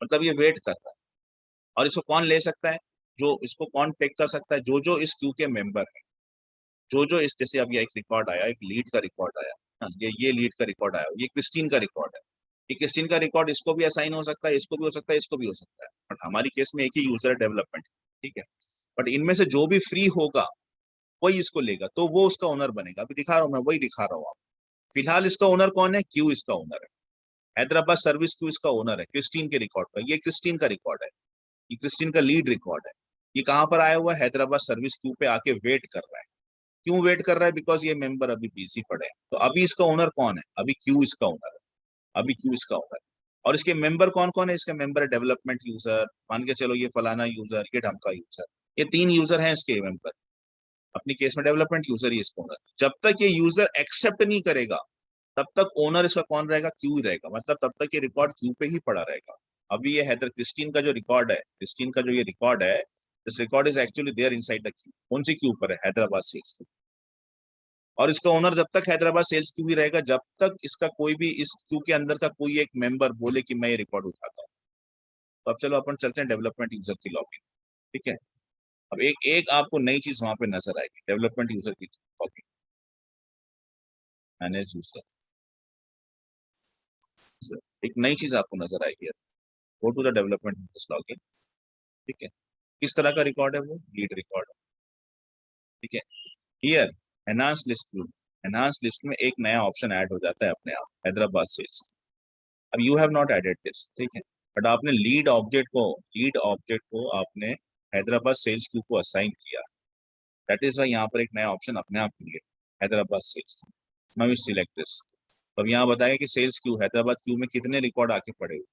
मतलब ये वेट कर रहा है। और इसको कौन ले सकता है, जो इसको कौन टेक कर सकता है, जो इस क्यू के मेंबर है, जो इस, जैसे अब ये एक रिकॉर्ड आया, एक लीड का रिकॉर्ड आया, हाँ, ये लीड का रिकॉर्ड आया, ये क्रिस्टीन का रिकॉर्ड है, ये क्रिस्टीन का रिकॉर्ड इसको भी असाइन हो सकता है, इसको भी हो सकता है, इसको भी हो सकता है, बट हमारी केस में एक ही यूजर डेवलपमेंट, ठीक है। बट इनमें से जो भी फ्री होगा वही इसको लेगा, तो वो उसका ओनर बनेगा। अभी दिखा रहा हूँ मैं, वही दिखा रहा हूँ आप। फिलहाल इसका ओनर कौन है, क्यू इसका ओनर है, हैदराबाद सर्विस क्यू इसका ओनर है, क्रिस्टीन के रिकॉर्ड का, ये क्रिस्टीन का रिकॉर्ड है, ये क्रिस्टीन का लीड रिकॉर्ड है। ये कहाँ पर आया हुआ है, हैदराबाद सर्विस क्यू पे आके वेट कर रहा है। क्यों वेट कर रहा है, बिकॉज ये मेंबर अभी बिजी पड़े हैं। तो अभी इसका ओनर कौन है, अभी क्यू इसका ओनर है, अभी क्यू इसका ओनर है। और इसके मेंबर कौन कौन है, इसके मेंबर है डेवलपमेंट यूजर, मान के चलो ये फलाना यूजर, ये ढमका यूजर, ये 3 यूजर हैं इसके मेंबर। अपनी केस में डेवलपमेंट यूजर ही इसको ओनर। जब तक ये यूजर एक्सेप्ट नहीं करेगा तब तक ओनर इसका कौन रहेगा, क्यू ही रहेगा, मतलब तब तक ये रिकॉर्ड क्यू पे ही पड़ा रहेगा। अभी ये हैदर क्रिस्टीन का जो रिकॉर्ड है, क्रिस्टीन का जो ये रिकॉर्ड है, this record is actually there inside the queue. कौन सी क्यू पर है, हैदराबाद सेल्स क्यू। और इसका ओनर जब तक हैदराबाद सेल्स क्यू ही रहेगा, जब तक इसका कोई भी इस क्यू के अंदर का कोई एक मेंबर बोले कि मैं ये रिकॉर्ड उठाता हूँ। तो अब चलो अपन चलते हैं डेवलपमेंट यूजर की लॉगिन। ठीक है, अब एक एक आपको नई चीज वहां पे नजर आएगी, डेवलपमेंट यूजर की लॉगिन, मैनेज यूजर, एक नई चीज आपको नजर आएगी। Go to the development users login. ठीक है, किस तरह का रिकॉर्ड है वो, लीड रिकॉर्ड। ठीक है, here enhance list view, enhance list में एक नया ऑप्शन ऐड हो जाता है अपने आप, हैदराबाद सेल्स। अब you have not added this, ठीक है, बट आपने लीड ऑब्जेक्ट को आपने हैदराबाद सेल्स क्यू को असाइन किया। दैट इज वाई यहाँ पर एक नया ऑप्शन अपने आप create, Hyderabad sales. Now we select this. अब यहाँ बताया कि सेल्स क्यू, हैदराबाद क्यू में कितने रिकॉर्ड आके पड़े हुए,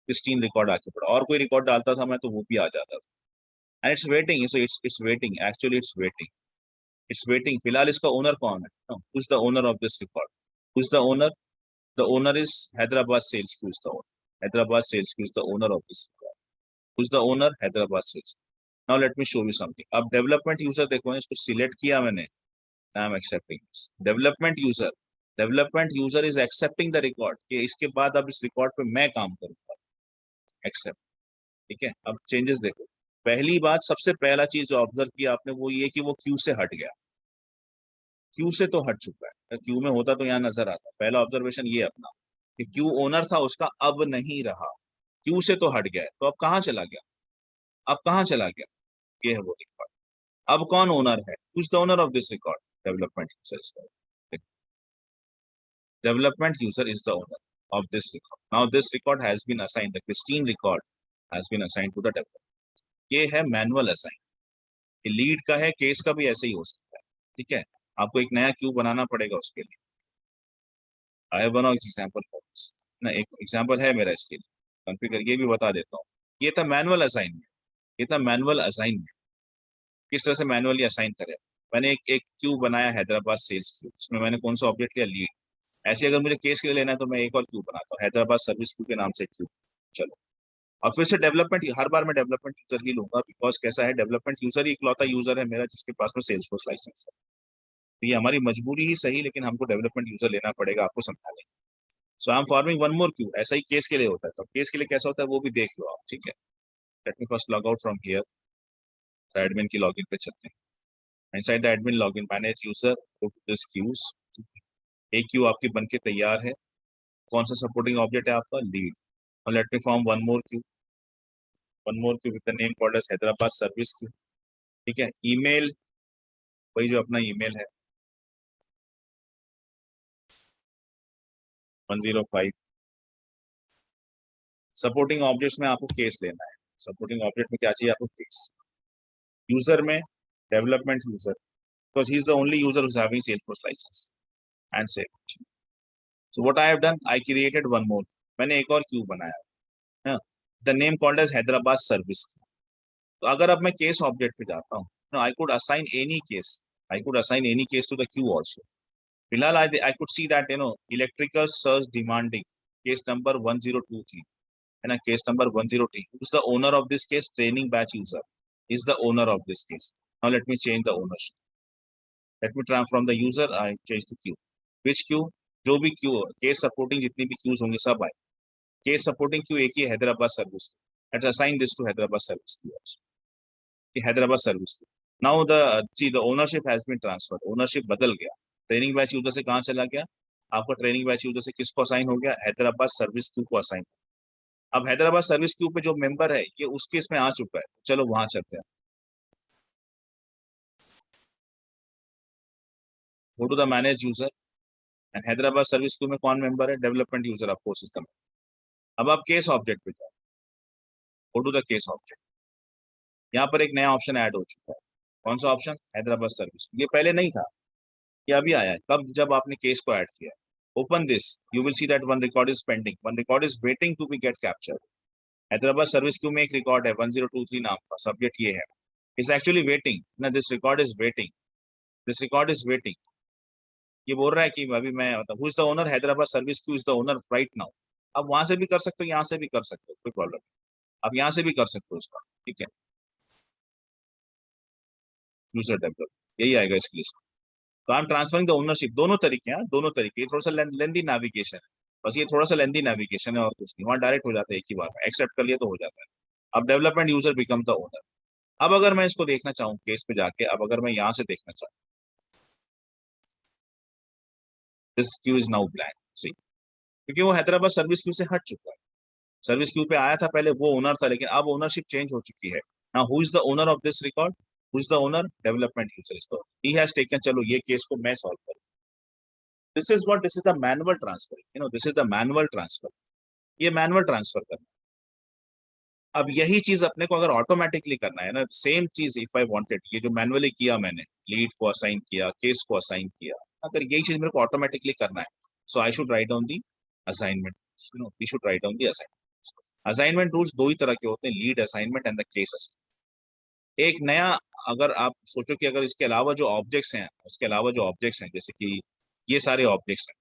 16 रिकॉर्ड आके पड़ा, और कोई रिकॉर्ड डालता था मैं तो वो भी आ जाता था। And it's waiting, so it's waiting, actually it's waiting, it's waiting. फिलहाल इसका ओनर कौन है, who's the owner of this record, who's the owner, the owner is Hyderabad sales queue is the owner, Hyderabad sales queue is the owner of this record, who's the owner, Hyderabad sales. Now let me show you something. अब development user देखो, इसको select किया मैंने, I am accepting this development user. Development user is accepting the record, कि इसके बाद अब इस रिकॉर्ड पे मैं काम करूंगा, एक्सेप्ट। ठीक है, अब चेंजेस देखो। पहली बात, सबसे पहला चीज जो ऑब्जर्व किया आपने वो ये कि वो क्यू से हट गया, क्यू से तो हट चुका है, क्यू में होता तो यहाँ नजर आता। पहला ऑब्जर्वेशन ये अपना, कि क्यू ओनर था उसका अब नहीं रहा, क्यू से तो हट गया है, तो अब कहाँ चला गया, अब कहाँ चला गया, ये है वो रिकॉर्ड। अब कौन ओनर है, who's the owner of this record, development user is the development user is the owner of this record. Now this record has been assigned, the Christine record has been assigned to the developer. ये है manual assign, ये lead का है, case का भी ऐसे ही हो सकता है। ठीक है, आपको एक नया क्यू बनाना पड़ेगा उसके लिए। आई बनाओ एग्जाम्पल फॉर दिस ना, एक एग्जाम्पल है मेरा इसके लिए, कॉन्फ़िगर ये भी बता देता हूँ। ये था मैनुअल असाइनमेंट, ये था मैनुअल असाइनमेंट, किस तरह से मैनुअली असाइन करें। मैंने एक एक क्यू बनाया हैदराबाद सेल्स क्यू, इसमें मैंने कौन सा ऑब्जेक्ट लिया, लीड। ऐसे अगर मुझे केस के लिए लेना है तो मैं एक और क्यू बनाता हूँ, हैदराबाद सर्विस क्यू के नाम से क्यू। चलो, और फिर से डेवलपमेंट, हर बार मैं डेवलपमेंट यूजर ही लूंगा, बिकॉज कैसा है, डेवलपमेंट यूजर ही इकलौता यूजर है मेरा जिसके पास में सेल्सफोर्स लाइसेंस है। तो ये हमारी मजबूरी ही सही, लेकिन हमको डेवलपमेंट यूजर लेना पड़ेगा, आपको समझाने। So I am forming one more queue, ऐसा ही केस के लिए होता है, तो केस के लिए कैसा होता है वो भी देख लो आप। ठीक है, let me first log out from here, admin की लॉगिन पे चलते हैं। Inside the admin login, manage user, go to this queues. एक क्यू आपकी बन के तैयार है, कौन सा सपोर्टिंग ऑब्जेक्ट है आपका, लीड। और let me form one more queue with the name called as Hyderabad service queue. ठीक है, ईमेल, वही जो अपना ईमेल है 105। सपोर्टिंग ऑब्जेक्ट्स में आपको केस लेना है, सपोर्टिंग ऑब्जेक्ट में क्या चाहिए आपको, केस। यूजर में development user, because he is the only user who is having Salesforce license, and save. So what I have done, I created one more, मैंने एक और क्यू बनाया है, the name called as Hyderabad service. तो अगर अब मैं केस ऑब्जेक्ट पे जाता हूँ, I could assign any case, I could assign any case to the queue also. फिलहाल I could see that electrical search demanding, case number 1023 है ना, case number 103, who's the owner of this case, training batch user is the owner of this case. Now let me change the ownership, let me transform the user, I change the queue, which queue, जो भी Q case supporting जितनी भी cues होंगे सब आए, case supporting queue एक ही Hyderabad service, let's assign this to Hyderabad service queue also, Hyderabad service queue. Now the ownership has been transferred, ownership बदल गया, ट्रेनिंग बैच यूजर से कहाँ चला गया, आपका ट्रेनिंग बैच यूजर से किसको असाइन हो गया, हैदराबाद सर्विस क्यू को असाइन। अब हैदराबाद सर्विस क्यू पे जो मेंबर है ये उस केस में आ चुका है, चलो वहां चलते हैं। Go to the manage user, and Hyderabad service queue में कौन मेंबर है, development user of course system. अब आप केस ऑब्जेक्ट पे जाओ, go to the case object, यहाँ पर एक नया ऑप्शन ऐड हो चुका है, कौन सा ऑप्शन, हैदराबाद सर्विस। ये पहले नहीं था, ये अभी आया है, कब, जब आपने केस को ऐड किया। Open this, you will see that one record is pending, one record is waiting to be get captured. Hyderabad service queue में एक रिकॉर्ड है 1023 नाम का, सब्जेक्ट ये है, इज एक्चुअली वेटिंग ना, this record is waiting, this record is waiting. ये बोल रहा है कि अभी मैं मतलब who is the owner Hyderabad service Q is the owner right now. आप वहां से भी कर सकते हो, यहाँ से भी कर सकते हो, कोई प्रॉब्लम नहीं। आप यहाँ से भी कर सकते हो उसका, ठीक है। यूजर डेवलप यही आएगा इसकी लिस्ट। तो I M transferring the ownership, दोनों तरीके हैं, दोनों तरीके। ये थोड़ा सा लेंदी नेविगेशन है, बस ये थोड़ा सा लेंदी नेविगेशन है और कुछ नहीं। वहाँ डायरेक्ट हो जाता है, एक ही बार में एक्सेप्ट कर लिया तो हो जाता है। अब development user become the owner. अब अगर मैं इसको देखना चाहूँ केस पे जाके, अब अगर मैं यहाँ से देखना चाहूँ, this queue is now blank, see, क्योंकि वो हैदराबाद सर्विस क्यू से हट चुका है। सर्विस क्यू पे आया था पहले, वो ओनर था, लेकिन अब ओनरशिप चेंज हो चुकी है। Now who is the owner of this record, who is the owner, development user is the, he has taken, चलो ये केस को मैं सॉल्व करूँ। This is the manual transfer, this is the manual transfer. ये manual transfer करना। अब यही चीज अपने को अगर ऑटोमेटिकली करना है ना, सेम चीज इफ आई वांटेड, ये जो मैनुअली किया मैंने, लीड को असाइन किया, केस को असाइन किया, अगर यही चीज मेरे को ऑटोमेटिकली करना है, so I should write down the assignment, we should write down the assignment. Assignment rules दो ही तरह के होते हैं, lead assignment and the case assignment. एक नया, अगर आप सोचो कि अगर इसके अलावा जो ऑब्जेक्ट्स हैं, उसके अलावा जो ऑब्जेक्ट्स हैं, जैसे कि ये सारे ऑब्जेक्ट्स हैं,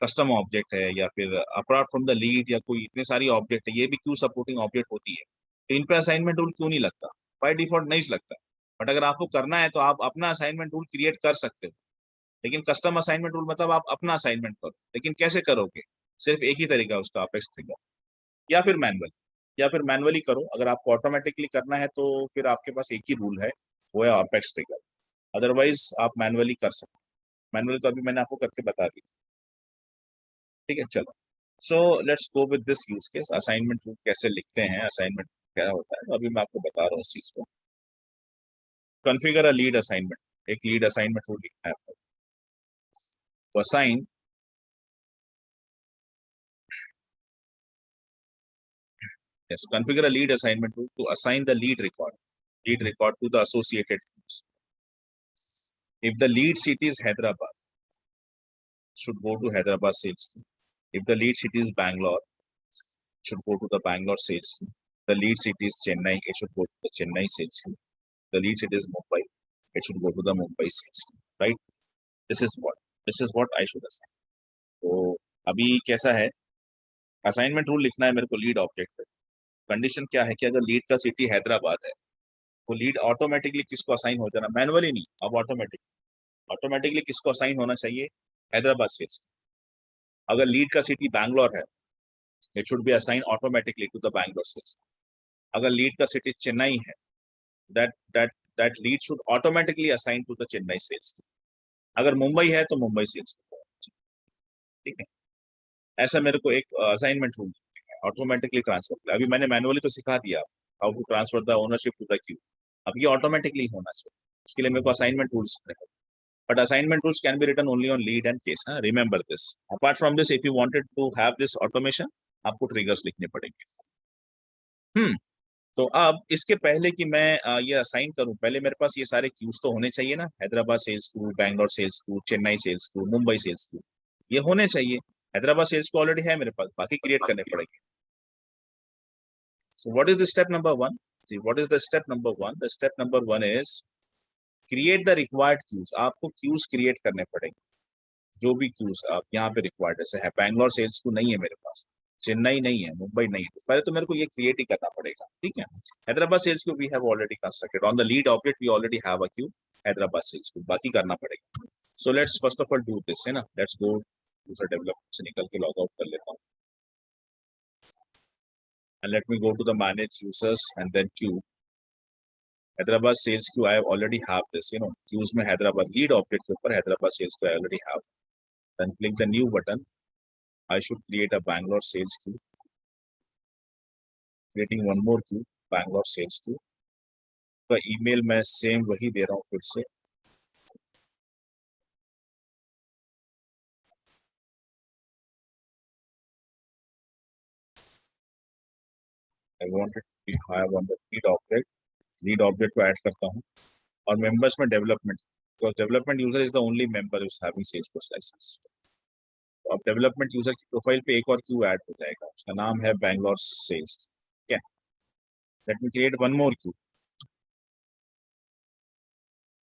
कस्टम ऑब्जेक्ट है, या फिर अपार्ट फ्रॉम द लीड, या कोई इतने सारी ऑब्जेक्ट है, ये भी क्यू सपोर्टिंग ऑब्जेक्ट होती है, तो इन पे असाइनमेंट रूल क्यों नहीं लगता? बाय डिफॉल्ट नहीं लगता। बट अगर आपको करना है तो आप अपना असाइनमेंट रूल क्रिएट कर सकते हो। लेकिन कस्टम असाइनमेंट रूल मतलब आप अपना असाइनमेंट करो, लेकिन कैसे करोगे? सिर्फ एक ही तरीका है उसका, अपेक्स ट्रिगर, या फिर मैनुअल, या फिर मैनुअली करो। अगर आपको ऑटोमेटिकली करना है तो फिर आपके पास एक ही रूल है, वो है अपेक्स ट्रिगर। अदरवाइज आप मैनुअली कर सकते हो। मैनुअली तो अभी मैंने आपको करके बता दी, ठीक है। चलो, सो let's go with this use case. Assignment rule कैसे लिखते हैं, असाइनमेंट क्या होता है, तो अभी मैं आपको बता रहा हूँ इस चीज को। कॉन्फ़िगर अ लीड असाइनमेंट, एक लीड असाइनमेंट रूल लिखना है आपको। तो assign, yes, configure a lead assignment rule to assign the lead record to the associated queues. If the lead city is Hyderabad, should go to Hyderabad sales queue. If the lead city is Bangalore, should go to the Bangalore sales queue. The lead city is Chennai, it should go to the Chennai sales queue. The lead city is Mumbai, it should go to the Mumbai sales queue. Right? This is what I should assign. तो अभी कैसा है, assignment rule लिखना है मेरे को lead object पे। Condition क्या है कि अगर लीड का सिटी हैदराबाद है, तो लीड ऑटोमेटिकली किसको असाइन हो जाना, मैनुअली नहीं, अब ऑटोमेटिकली किसको असाइन होना चाहिए, हैदराबाद सेल्स। अगर लीड का सिटी बैंगलोर है, it should be assign automatically to the Bangalore sales. अगर लीड का सिटी चेन्नई है, that that that lead should automatically assign to the Chennai sales. अगर मुंबई है तो मुंबई सेल्स, ठीक है। ऐसा मेरे को एक असाइनमेंट रूल ऑटोमेटिकली ट्रांसफर। अभी मैंने मैनुअली तो सिखा दिया how to transfer the ownership to the queue. अब ये ऑटोमेटिकली होना चाहिए, उसके लिए मेरे को assignment rules, but assignment rules can be written only on lead and case, remember this. Apart from this, if you wanted to have this automation, आपको triggers लिखने पड़ेंगे। तो अब इसके पहले कि मैं ये असाइन करूं, पहले मेरे पास ये सारे क्यूज तो होने चाहिए ना, Hyderabad sales queue, Bangalore sales queue, Chennai sales queue, Mumbai sales queue, ये होने चाहिए। हैदराबाद सेल्स क्यू ऑलरेडी है मेरे पास, बाकी क्रिएट करने पड़ेंगे। So what is the step number 1? See what is the step number 1? The step number 1 is create the required queues. आपको queues create करने पड़ेंगे, जो भी क्यूज आप यहाँ पे रिक्वायर्ड है। बैंगलोर सेल्स क्यू नहीं है मेरे पास, चेन्नई नहीं है, मुंबई नहीं है, तो पहले तो मेरे को ये क्रिएट ही करना पड़ेगा, ठीक है। Hyderabad sales queue we have already constructed on the lead object, we already have a queue Hyderabad sales queue, बाकी करना पड़ेगा। So let's first of all do this, है ना। लेट्स गो यूजर डेवलपमेंट से निकल के लॉग आउट कर लेता हूँ, and let me go to the manage users and then queue. Hyderabad sales queue I already have this, queues में Hyderabad lead object के ऊपर Hyderabad sales queue I already have. Then click the new button, I should create a Bangalore sales queue, creating one more queue, Bangalore sales queue. तो email मैं same वही दे रहा हूँ फिर से, I want it to be have on the lead object को add करता हूँ, और मेंबर्स में development, because development user is the only member who's having Salesforce license. तो अब डेवलपमेंट यूजर की प्रोफाइल पे एक और क्यू ऐड हो जाएगा, उसका नाम है बैंगलोर सेल्स, ठीक है। Let me create one more queue,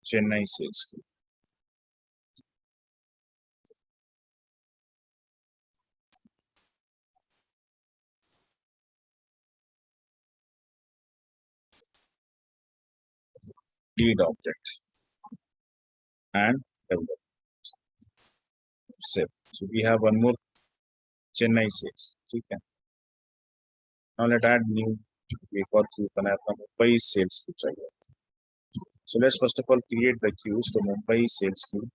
Chennai sales queue. lead object and develop. Save. So we have one more Chennai sales. Okay. Now let's add new एक और queue बनाया था Mumbai sales queue चाहिए. So let's first of all create the queues. So Mumbai sales queue.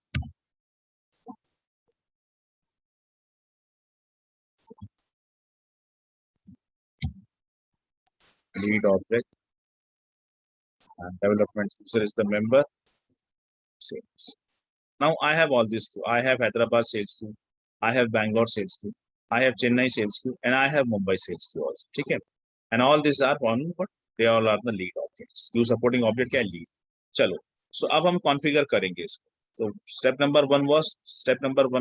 Lead object and development user is the member. Sales. Now I have all this queue. I have Hyderabad sales queue. I have Bangalore sales queue. I have Chennai sales queue and I have Mumbai sales queue also. Okay. And all these are one, but they all are the lead objects. Queue supporting object क्या lead. चलो. So अब हम configure करेंगे इसको. So step number one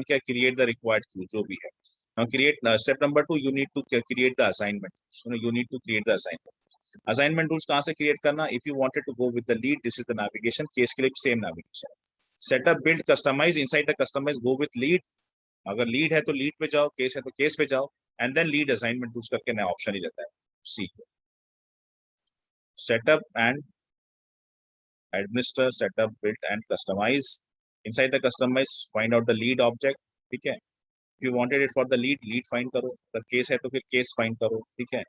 क्या create the required queue जो भी है. Now create step number 2 you need to create the assignment. So you need to create the assignment. Assignment rules कहाँ से create करना? If you wanted to go with the lead, this is the navigation. Case के लिए same navigation. Setup, build, customize. Inside the customize, go with lead. अगर lead है तो lead पे जाओ, case है तो case पे जाओ, and then lead assignment choose करके नया option ही जाता है. See, setup and administer, setup, build and customize. Inside the customize, find out the lead object. ठीक है. If you wanted it for the lead find करो. अगर case है तो फिर case find करो. ठीक है.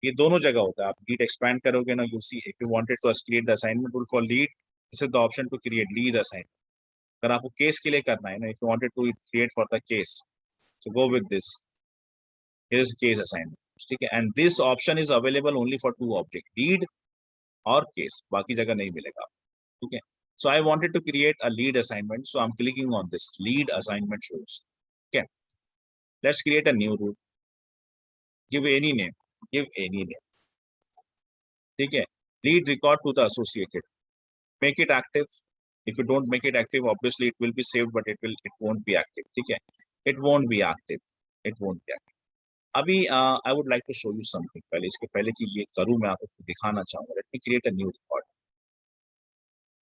ये दोनों जगह होता है. आप lead expand करोगे ना, you see. If you wanted to create the assignment rule for lead, this is the option to create lead assignment. अगर आपको केस के लिए करना है ना, if you wanted to create for the case, so go with this. Here is case assignment. ठीक है. And this option is available only for two objects, lead और case. बाकी जगह नहीं मिलेगा. ठीक है. So I wanted to create a lead assignment, so I'm clicking on this lead assignment rules. Okay. Let's create a new rule. Give any name. Give any name. ठीक है. Lead record to the associated. Make it active. If you don't make it active, obviously it will be saved, but it won't be active. ठीक है. It won't be active. It won't be active. अभी I would like to show you something. पहले इसके पहले कि ये करूँ मैं आपको दिखाना चाहूँगा. Let me create a new record.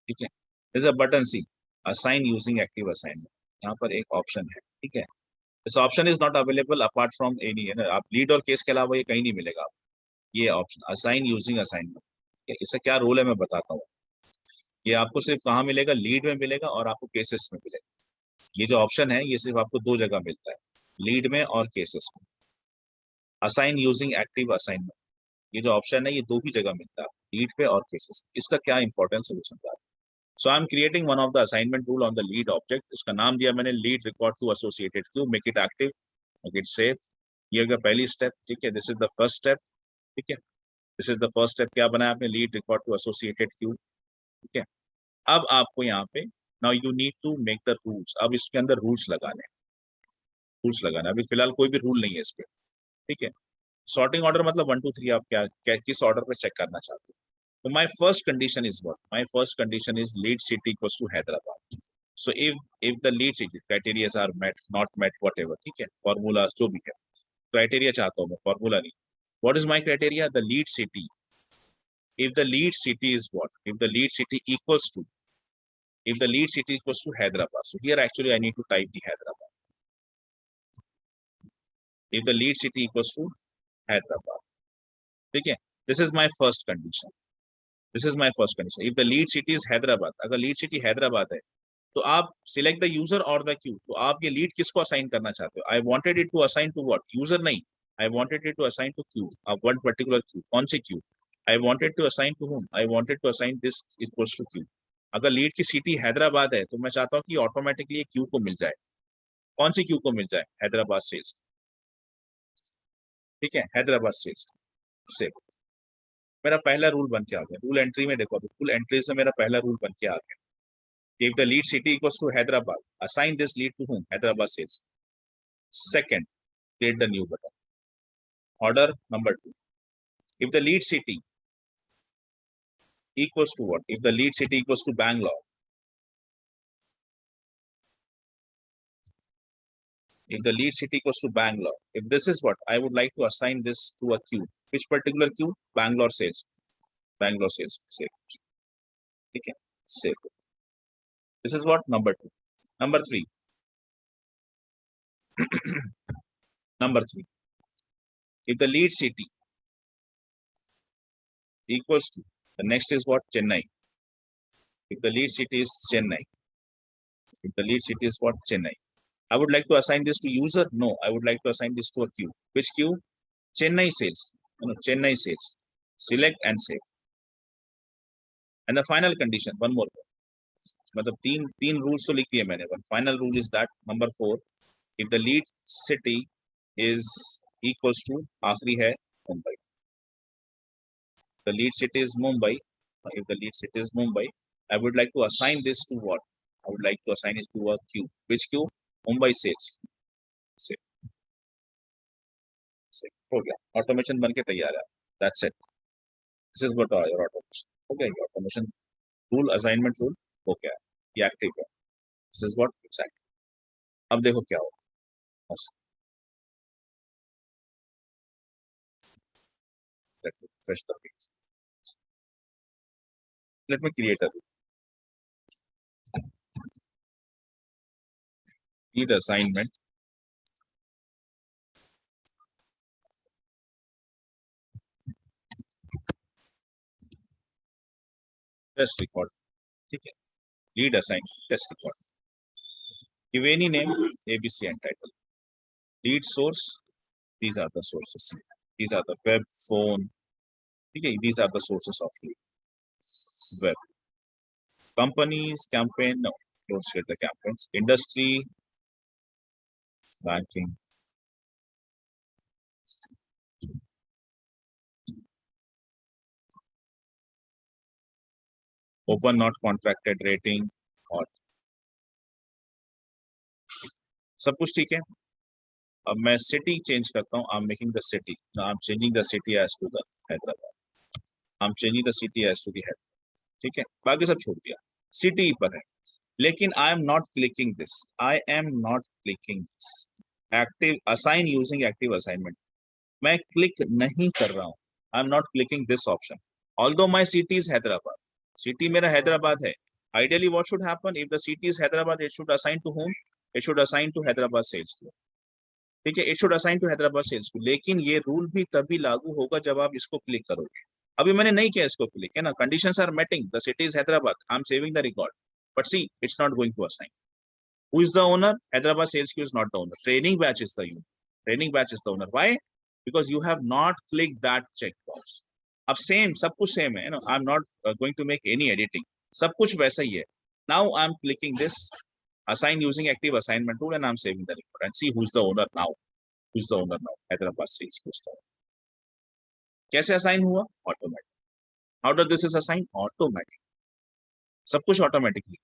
ठीक है. There's a button C. Assign using active assignment. यहाँ पर एक ऑप्शन है. ठीक है. This option is not available apart from any. आप लीड और केस के अलावा ये कहीं नहीं मिलेगा. ये ऑप्शन assign using assignment. इसका क्या रोल है मैं बताता हूँ. ये आपको सिर्फ कहाँ मिलेगा? लीड में मिलेगा और आपको केसेस में मिलेगा. ये जो ऑप्शन है ये सिर्फ आपको दो जगह मिलता है, लीड में और केसेस में. असाइन यूजिंग एक्टिव असाइनमेंट, ये जो ऑप्शन है ये दो ही जगह मिलता है, लीड पे और केसेस. इसका क्या इंपॉर्टेंट सोल्यूशन था? So I am creating one of the assignment rule on the lead object. इसका नाम दिया मैंने lead record to associated queue. Make it active, make it save. ये अगर पहली स्टेप. ठीक है. This is the first step. ठीक है. This is the first step. क्या बनाया आपने? Lead record to associated queue. ठीक है. अब आपको यहाँ पे now you need to make the rules. अब इसके अंदर रूल्स लगाने. रूल्स लगाना. अभी फिलहाल कोई भी रूल नहीं है इस पे. ठीक है. सॉर्टिंग ऑर्डर मतलब 1 2 3 आप क्या किस ऑर्डर पे चेक करना चाहते हो. तो my first condition is what? My first condition is lead city equals to Hyderabad. So if the lead city criterias are met, not met, whatever. ठीक है. फॉर्मूला जो भी है, क्राइटेरिया चाहता हूं मैं, फॉर्मूला नहीं. What is my criteria? The lead city. if the lead city is what? If the lead city equals to Hyderabad. So here actually I need to type the Hyderabad. If the lead city equals to Hyderabad. Okay. This is my first condition. This is my first condition. If the lead city is Hyderabad, अगर lead city Hyderabad है, तो आप select the user or the queue. तो आप ये lead किसको assign करना चाहते हो? I wanted it to assign to what? User नहीं. I wanted it to assign to queue. One particular queue. कौन सी queue? I wanted to assign to whom? I wanted to assign this equals to queue. अगर lead की city Hyderabad है तो मैं चाहता हूँ कि ऑटोमेटिकली क्यू को मिल जाए. कौन सी क्यू को मिल जाए? हैदराबाद सेल्स. ठीक है. हैदराबाद सेल्स से मेरा पहला रूल बन के आ गया. रूल एंट्री में देखो, रूल एंट्री से मेरा पहला रूल बन के आ गया. If the lead city equals to Hyderabad, assign this lead to whom? Hyderabad sales. Second, create the new button. Order number 2. If the lead city equals to what? If the lead city equals to Bangalore. If the lead city equals to Bangalore. If this is what? I would like to assign this to a queue. Which particular queue? Bangalore sales. Bangalore sales. Save. Okay. Save. This is what? Number 2. Number 3. Number 3. If the lead city equals to, the next is what? Chennai. If the lead city is Chennai, if the lead city is what? Chennai. I would like to assign this to user. No, I would like to assign this to a queue. Which queue? Chennai sales. No, Chennai sales. Select and save. And the final condition, one more. मतलब तीन rules तो लिख दिए मैंने. One final rule is that number 4, if the lead city is equals to आखिरी है Mumbai. The lead city is Mumbai. If the lead city is Mumbai, I would like to assign this to what? I would like to assign it to a queue. Which queue? Mumbai sales. Save. हो गया. Automation बन के तैयार है. That's it. This is what your automation. Okay, automation rule, assignment rule हो गया. ये active है. This is what it's active. अब देखो क्या हो. Let me refresh the page. Let me create a lead assignment. Test record. Okay. Lead assignment. Test record. Give any name, ABC and title. Lead source. These are the sources. These are the web, phone. Okay. These are the sources of lead. Web. Companies, campaign. No. Don't state the campaigns. Industry. Banking. Open not contracted rating और सब कुछ ठीक है. अब मैं city change करता हूँ. I'm making the city. Now I'm changing the city as to the Hyderabad. I'm changing the city as to the head. ठीक है. बाकी सब छोड़ दिया. सिटी पर है. लेकिन I am not clicking this. I am not clicking this. Active assign using active assignment. मैं क्लिक नहीं कर रहा हूँ. I am not clicking this option. Although my city is Hyderabad. City मेरा हैदराबाद है. Ideally, what should happen if the city is Hyderabad? It should assign to whom? It should assign to Hyderabad sales queue. ठीक है. It should assign to Hyderabad sales queue. लेकिन ये rule भी तभी लागू होगा जब आप इसको क्लिक करोगे. अभी मैंने नहीं किया इसको क्लिक है ना. Conditions are meeting. The city is Hyderabad. I'm saving the record. But see, it's not going to assign. Who is the owner? Hyderabad sales queue is not the owner. Training batch is the owner. Training batch is the owner. Why? Because you have not clicked that checkbox. अब same सब कुछ same है. I am not going to make any editing. सब कुछ वैसा ही है. Now I am clicking this assign using active assignment tool and I'm saving the record and see who's the owner now. Who's the owner now? Hyderabad sales queue. कैसे assign हुआ? Automatic. How does this is assigned? Automatic. सब कुछ automatically.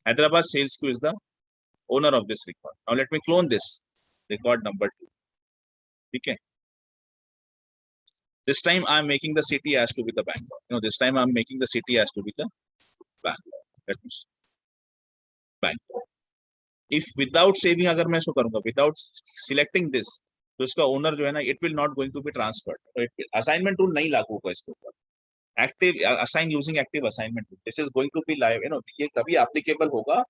Hyderabad sales queue is the owner of this record. Now let me clone this record number 2. Okay. This time I'm making the city as to be the Bangalore. This time I'm making the city as to be the Bangalore. Let me see. Bangalore. If without saving अगर मैं इसको करूँगा, without selecting this, तो इसका owner जो है ना, it will not going to be transferred. Assignment tool नहीं लागू होगा इसके ऊपर. Active assign using active assignment tool. This is going to be live. ये तभी applicable होगा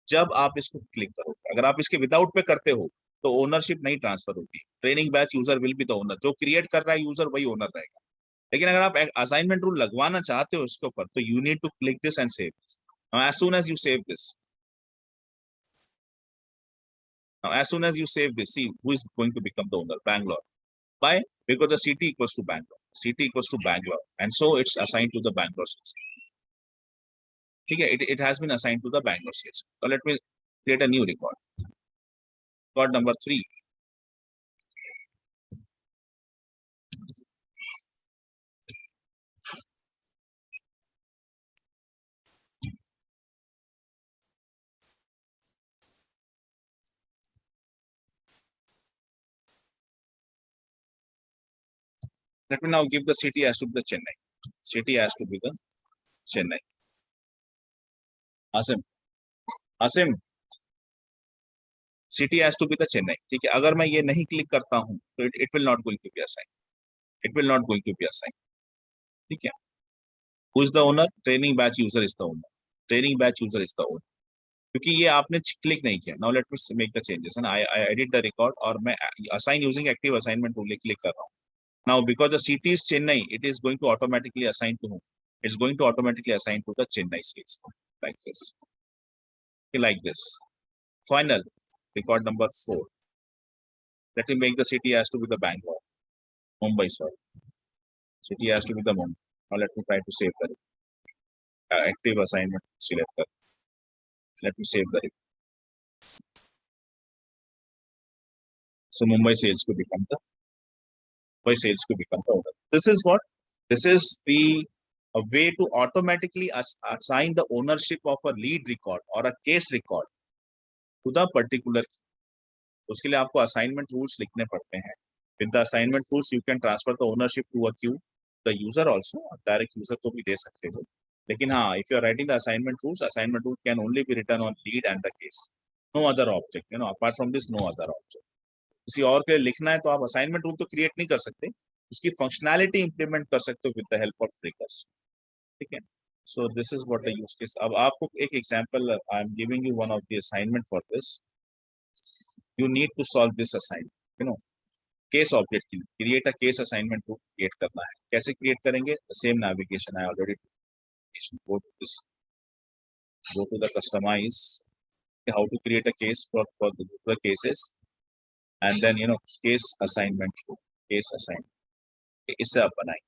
जब आप इसको क्लिक करोगे. अगर आप इसके without पे करते हो तो ओनरशिप नहीं ट्रांसफर होगी. Training batch user will be the owner. जो क्रिएट कर रहा है यूजर वही ओनर रहेगा. लेकिन अगर आप असाइनमेंट रूल लगवाना चाहते हो इसके ऊपर तो you need to click this and save this. Now as soon as you save this, see who is going to become the owner. Bangalore. Why? Because the city equals to Bangalore. City equals to Bangalore, and so it's assigned to the Bangalore system. Okay, it has been assigned to the Bangalore system. So let me create a new record. Record number 3. Let me now give the city as to be the Chennai. City has to be the Chennai. Asim. City has to be the Chennai. ठीक है. अगर मैं ये नहीं click करता हूँ तो it will not going to be assigned. It will not going to be assigned. ठीक है. Who is the owner? Training batch user is the owner. Training batch user is the owner. क्योंकि ये आपने click नहीं किया. Now let me make the changes. And I edit the record और मैं assign using active assignment tool click कर रहा हूँ. Now because the city is Chennai, it is going to automatically assign to whom? It's going to automatically assign to the Chennai sales like this. Okay, like this. Final record number 4. Let me make the city has to be the Bangalore. Mumbai, sorry. City has to be the Mumbai. Now let me try to save the active assignment. Select that. Let me save the. So Mumbai sales could become the order. This is what? This is the a way to automatically assign the ownership of a lead record or a case record to the particular. उसके लिए आपको assignment rules लिखने पड़ते हैं. With the assignment rules, you can transfer the ownership to a queue, the user also, direct user को भी दे सकते हो. लेकिन हाँ, if you are writing the assignment rules can only be written on lead and the case. No other object, apart from this, no other object. किसी और के लिखना है तो आप assignment rule तो create नहीं कर सकते, उसकी functionality implement कर सकते हो with the help of triggers. ठीक है? So this is what the use case. अब आपको एक example, I am giving you one of the assignment for this. You need to solve this assignment. Case object के लिए create a case assignment to create करना है. कैसे create करेंगे? The same navigation I already go to this. Go to the customize. How to create a case for the cases, and then case assignment to case assignment. इससे आप बनाएं.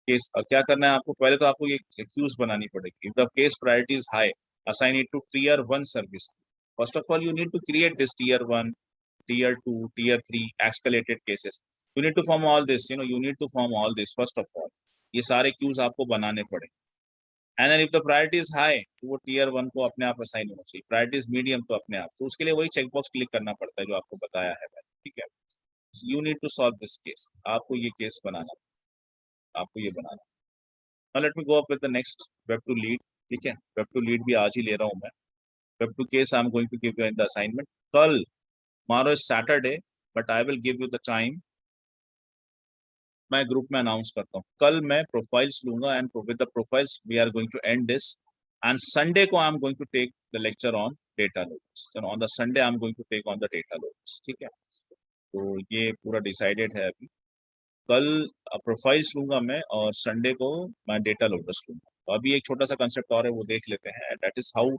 Case क्या करना है आपको? पहले तो आपको ये queues बनानी पड़ेगी. If the case priority is high, assign it to tier 1 service. First of all, you need to create this tier 1, tier 2, tier 3 escalated cases. You need to form all this. You need to form all this first of all. ये सारे queues आपको बनाने पड़े. And then if the priority is high, तो वो tier 1 को अपने आप assign होना चाहिए. Priority is medium तो अपने आप. तो उसके लिए वही checkbox click करना पड़ता है जो आपको बताया है. ठीक है? You need to solve this case. आपको ये case बनाना. आपको ये बनाना. Now let me go up with the next web to lead. ठीक है? Web to lead भी आज ही ले रहा हूँ मैं. Web to case I'm going to give you in the assignment. कल, tomorrow is Saturday, but I will give you the time. मैं ग्रुप में अनाउंस करता हूँ. कल मैं प्रोफाइल्स लूंगा and with the profiles we are going to end this. And Sunday को I'm going to take the lecture on data loads. So on the Sunday I'm going to take on the data loads. ठीक है? तो ये पूरा decided है अभी. कल profiles लूंगा मैं और संडे को मैं डेटा लोडर्स लूंगा. तो अभी एक छोटा सा कंसेप्ट और है वो देख लेते हैं. That is how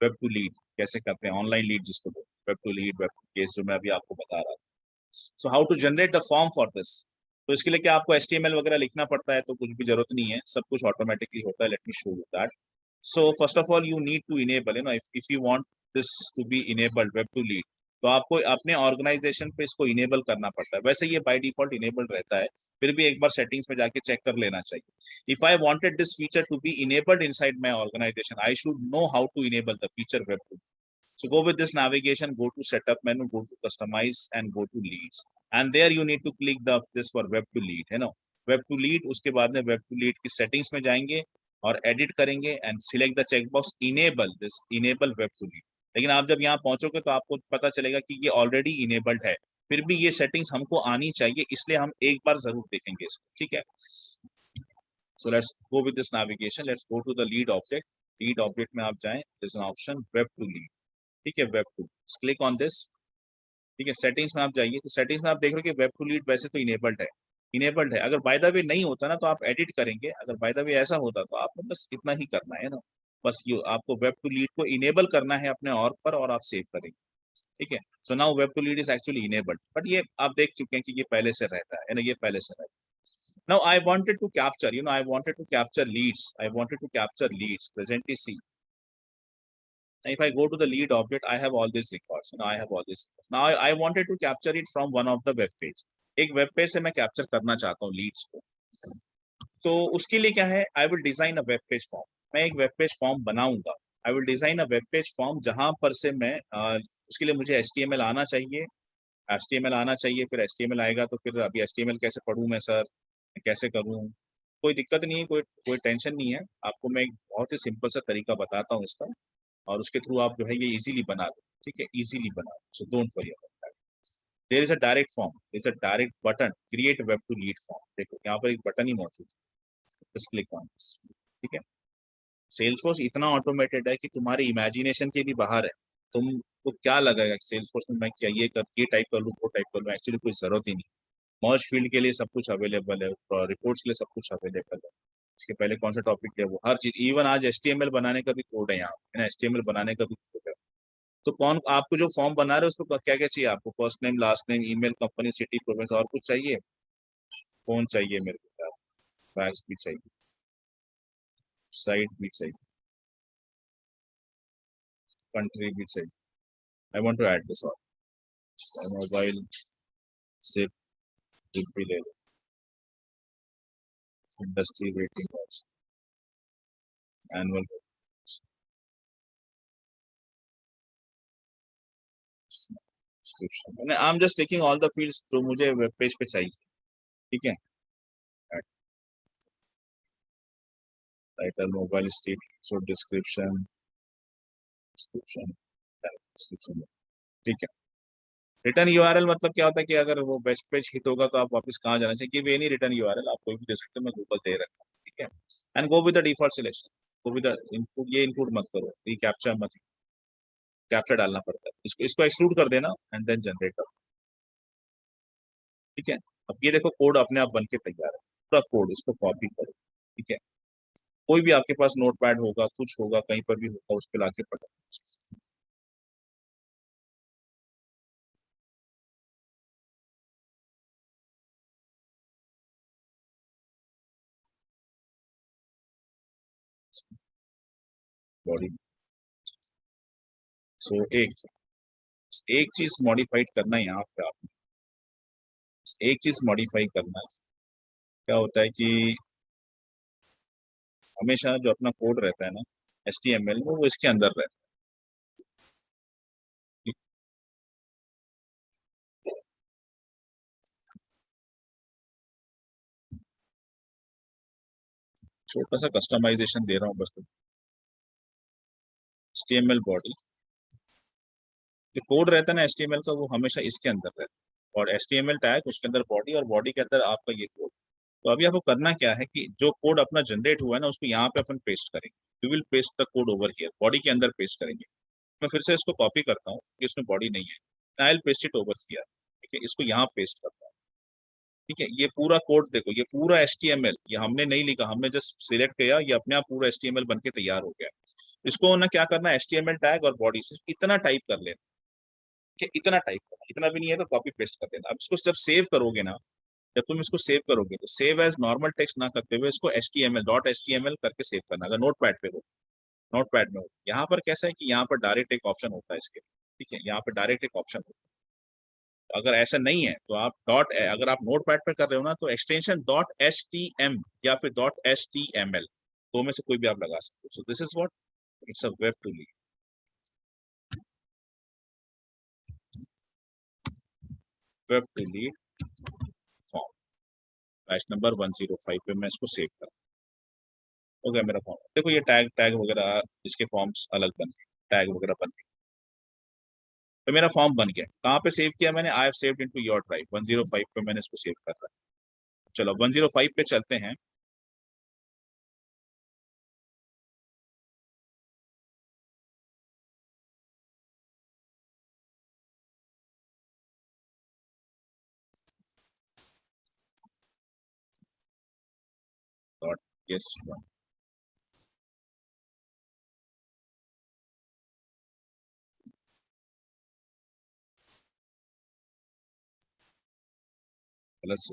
web to lead कैसे करते हैं. ऑनलाइन लीड जिसको web to lead, web to case जो मैं अभी आपको बता रहा था. So how to generate the form for this. तो इसके लिए क्या आपको HTML वगैरह लिखना पड़ता है? तो कुछ भी जरूरत नहीं है, सब कुछ ऑटोमेटिकली होता है. Let me show you that. So first of all you need to enable if you want this to be enabled web to lead, तो आपको अपने ऑर्गेनाइजेशन पे इसको इनेबल करना पड़ता है. वैसे ये बाय डिफॉल्ट इनेबल्ड रहता है, फिर भी एक बार सेटिंग्स में जाके चेक कर लेना चाहिए. If I wanted this feature to be enabled inside my organisation, I should know how to enable the feature web to. So go with this navigation, go to setup menu, go to customize and go to leads. And there you need to click this for web to lead. Web to lead. उसके बाद में web to lead की settings में जाएंगे और edit करेंगे and select the checkbox enable web to lead. लेकिन आप जब यहाँ पहुंचोगे तो आपको पता चलेगा कि ये already enabled है. फिर भी ये settings हमको आनी चाहिए, इसलिए हम एक बार जरूर देखेंगे इसको. ठीक है? So let's go with this navigation. Let's go to the lead object. Lead object में आप जाएं. There's an option web to lead. ठीक है? Web two. Click on this. ठीक है? सेटिंग्स में आप जाइए. तो सेटिंग्स में आप देख रहे हो कि वेब टू लीड वैसे तो इनेबल्ड है. अगर बाय द वे नहीं होता ना तो आप एडिट करेंगे. अगर बाय द वे ऐसा होता तो आपको बस इतना ही करना है ना. बस ये आपको वेब टू लीड को इनेबल करना है अपने ऑर्ग पर और आप सेव करेंगे. ठीक है? So now web to lead is actually enabled. But ये आप देख चुके हैं कि ये पहले से रहता है ना. ये पहले से रहता है. Now I wanted to capture leads. Presently see. If I go to the lead object, I have all these records. Now I wanted to capture it from one of the web page. एक web page से मैं capture करना चाहता हूँ Leeds को. तो उसके लिए क्या है? I will design a web page form. मैं एक वेब पेज फॉर्म बनाऊंगा. I will design a web page form जहां पर से मैं उसके लिए मुझे HTML आना चाहिए. फिर HTML आएगा तो फिर अभी HTML कैसे पढ़ूं मैं सर, कैसे करूं? कोई दिक्कत नहीं है, कोई टेंशन नहीं है. आपको मैं एक बहुत ही सिंपल सा तरीका बताता हूँ इसका और उसके थ्रू आप जो है ये इजीली बना दो. ठीक है? इजीली बना दो. So don't worry about that. There is a direct form, there is a direct button, create web to lead form. देखो यहाँ पर एक बटन ही मौजूद है. बस क्लिक ऑन दिस. ठीक है? सेल्सफोर्स इतना ऑटोमेटेड है कि तुम्हारे इमेजिनेशन के भी बाहर है. तुमको क्या लगेगा कि सेल्सफोर्स में मैं क्या ये टाइप कर लूँ, वो टाइप कर लूँ? एक्चुअली कोई जरूरत ही नहीं. मर्ज फील्ड के लिए सब कुछ अवेलेबल है, रिपोर्ट्स के लिए सब कुछ अवेलेबल है. इसके पहले कौन सा टॉपिक है वो हर चीज, इवन आज HTML बनाने का भी कोड है यहाँ है ना, HTML बनाने का भी कोड है। तो कौन आपको जो फॉर्म बना रहे हो उसको क्या क्या चाहिए आपको, first name last name email company city province, और कुछ चाहिए? फोन चाहिए मेरे को, फैक्स भी चाहिए, साइट भी चाहिए, कंट्री भी चाहिए। I want to add this all, mobile सिप भी ले लो, industry rating, annual description. I am just taking all the fields जो मुझे वेब पेज पे चाहिए। ठीक है, title, mobile state, so description, description, description. ठीक है। रिटर्न यूआरएल मतलब क्या होता है कि अगर वो बेस्ट पेज हिट होगा तो आप वापस कहाँ जाना चाहिए, गिव एनी रिटर्न यूआरएल, आप कोई भी दे सकते हो, मैं गूगल दे रखा हूँ। ठीक है, and go with the default selection, go with the input, ये इनपुट मत करो, ये कैप्चा मत, कैप्चा डालना पड़ता है, इसको इसको एक्सक्लूड कर देना एंड देन जनरेट कर। ठीक है, अब ये देखो कोड अपने आप बन के तैयार है, पूरा कोड, इसको कॉपी करो। ठीक है, कोई भी आपके पास नोट पैड होगा, कुछ होगा, कहीं पर भी होगा, उस पर लाके पढ़ो। बॉडी, सो एक एक चीज मॉडिफाइड करना है यहाँ पे आपने, एक चीज मॉडिफाई करना है। क्या होता है कि हमेशा जो अपना कोड रहता है ना HTML में, वो इसके अंदर रहता है। छोटा सा कस्टमाइजेशन दे रहा हूँ बस, HTML बॉडी, जो कोड रहता है ना HTML का, वो हमेशा इसके अंदर रहता है, और HTML टैग उसके अंदर बॉडी, और बॉडी के अंदर आपका ये कोड। तो अभी आपको करना क्या है कि जो कोड अपना जनरेट हुआ है ना, उसको यहाँ पे अपन पेस्ट करेंगे, we will paste the code over here, body के अंदर पेस्ट करेंगे। मैं फिर से इसको कॉपी करता हूँ कि इसमें बॉडी नहीं है, I will paste it over here. ठीक है, इसको यहाँ पेस्ट करता हूँ। ठीक है, ये पूरा कोड देखो, ये पूरा HTML, ये हमने नहीं लिखा, हमने जस्ट सिलेक्ट किया, ये अपने आप पूरा HTML बन के तैयार हो गया। इसको ना क्या करना है, HTML टैग और बॉडी सिर्फ इतना टाइप कर लेना, कि इतना टाइप करना, इतना भी नहीं है तो कॉपी पेस्ट कर देना। अब इसको जब सेव करोगे ना, जब तुम इसको सेव करोगे तो सेव एज नॉर्मल टेक्स्ट ना करते हुए इसको HTML करके सेव करना, अगर नोट पैड पे हो, नोट पैड में हो। यहाँ पर कैसा है कि यहाँ पर डायरेक्ट एक ऑप्शन होता है इसके, ठीक है, यहाँ पर डायरेक्ट एक ऑप्शन होता है। अगर ऐसा नहीं है तो आप अगर आप नोट पैड पर कर रहे हो ना, तो एक्सटेंशन .htm या फिर .html, दो में से कोई भी आप लगा सकते हो। So this is what, it's a web to lead, web to lead form, batch number 105 पे मैं इसको सेव कर, हो गया मेरा फॉर्म। देखो ये टैग टैग वगैरह, इसके फॉर्म्स अलग बन गए, टैग वगैरह बन गए, तो मेरा फॉर्म बन गया। कहाँ पे सेव किया मैंने, I have saved into your drive, 105 पे मैंने इसको सेव कर रहा है। चलो 105 पे चलते हैं। डॉट यस, प्लस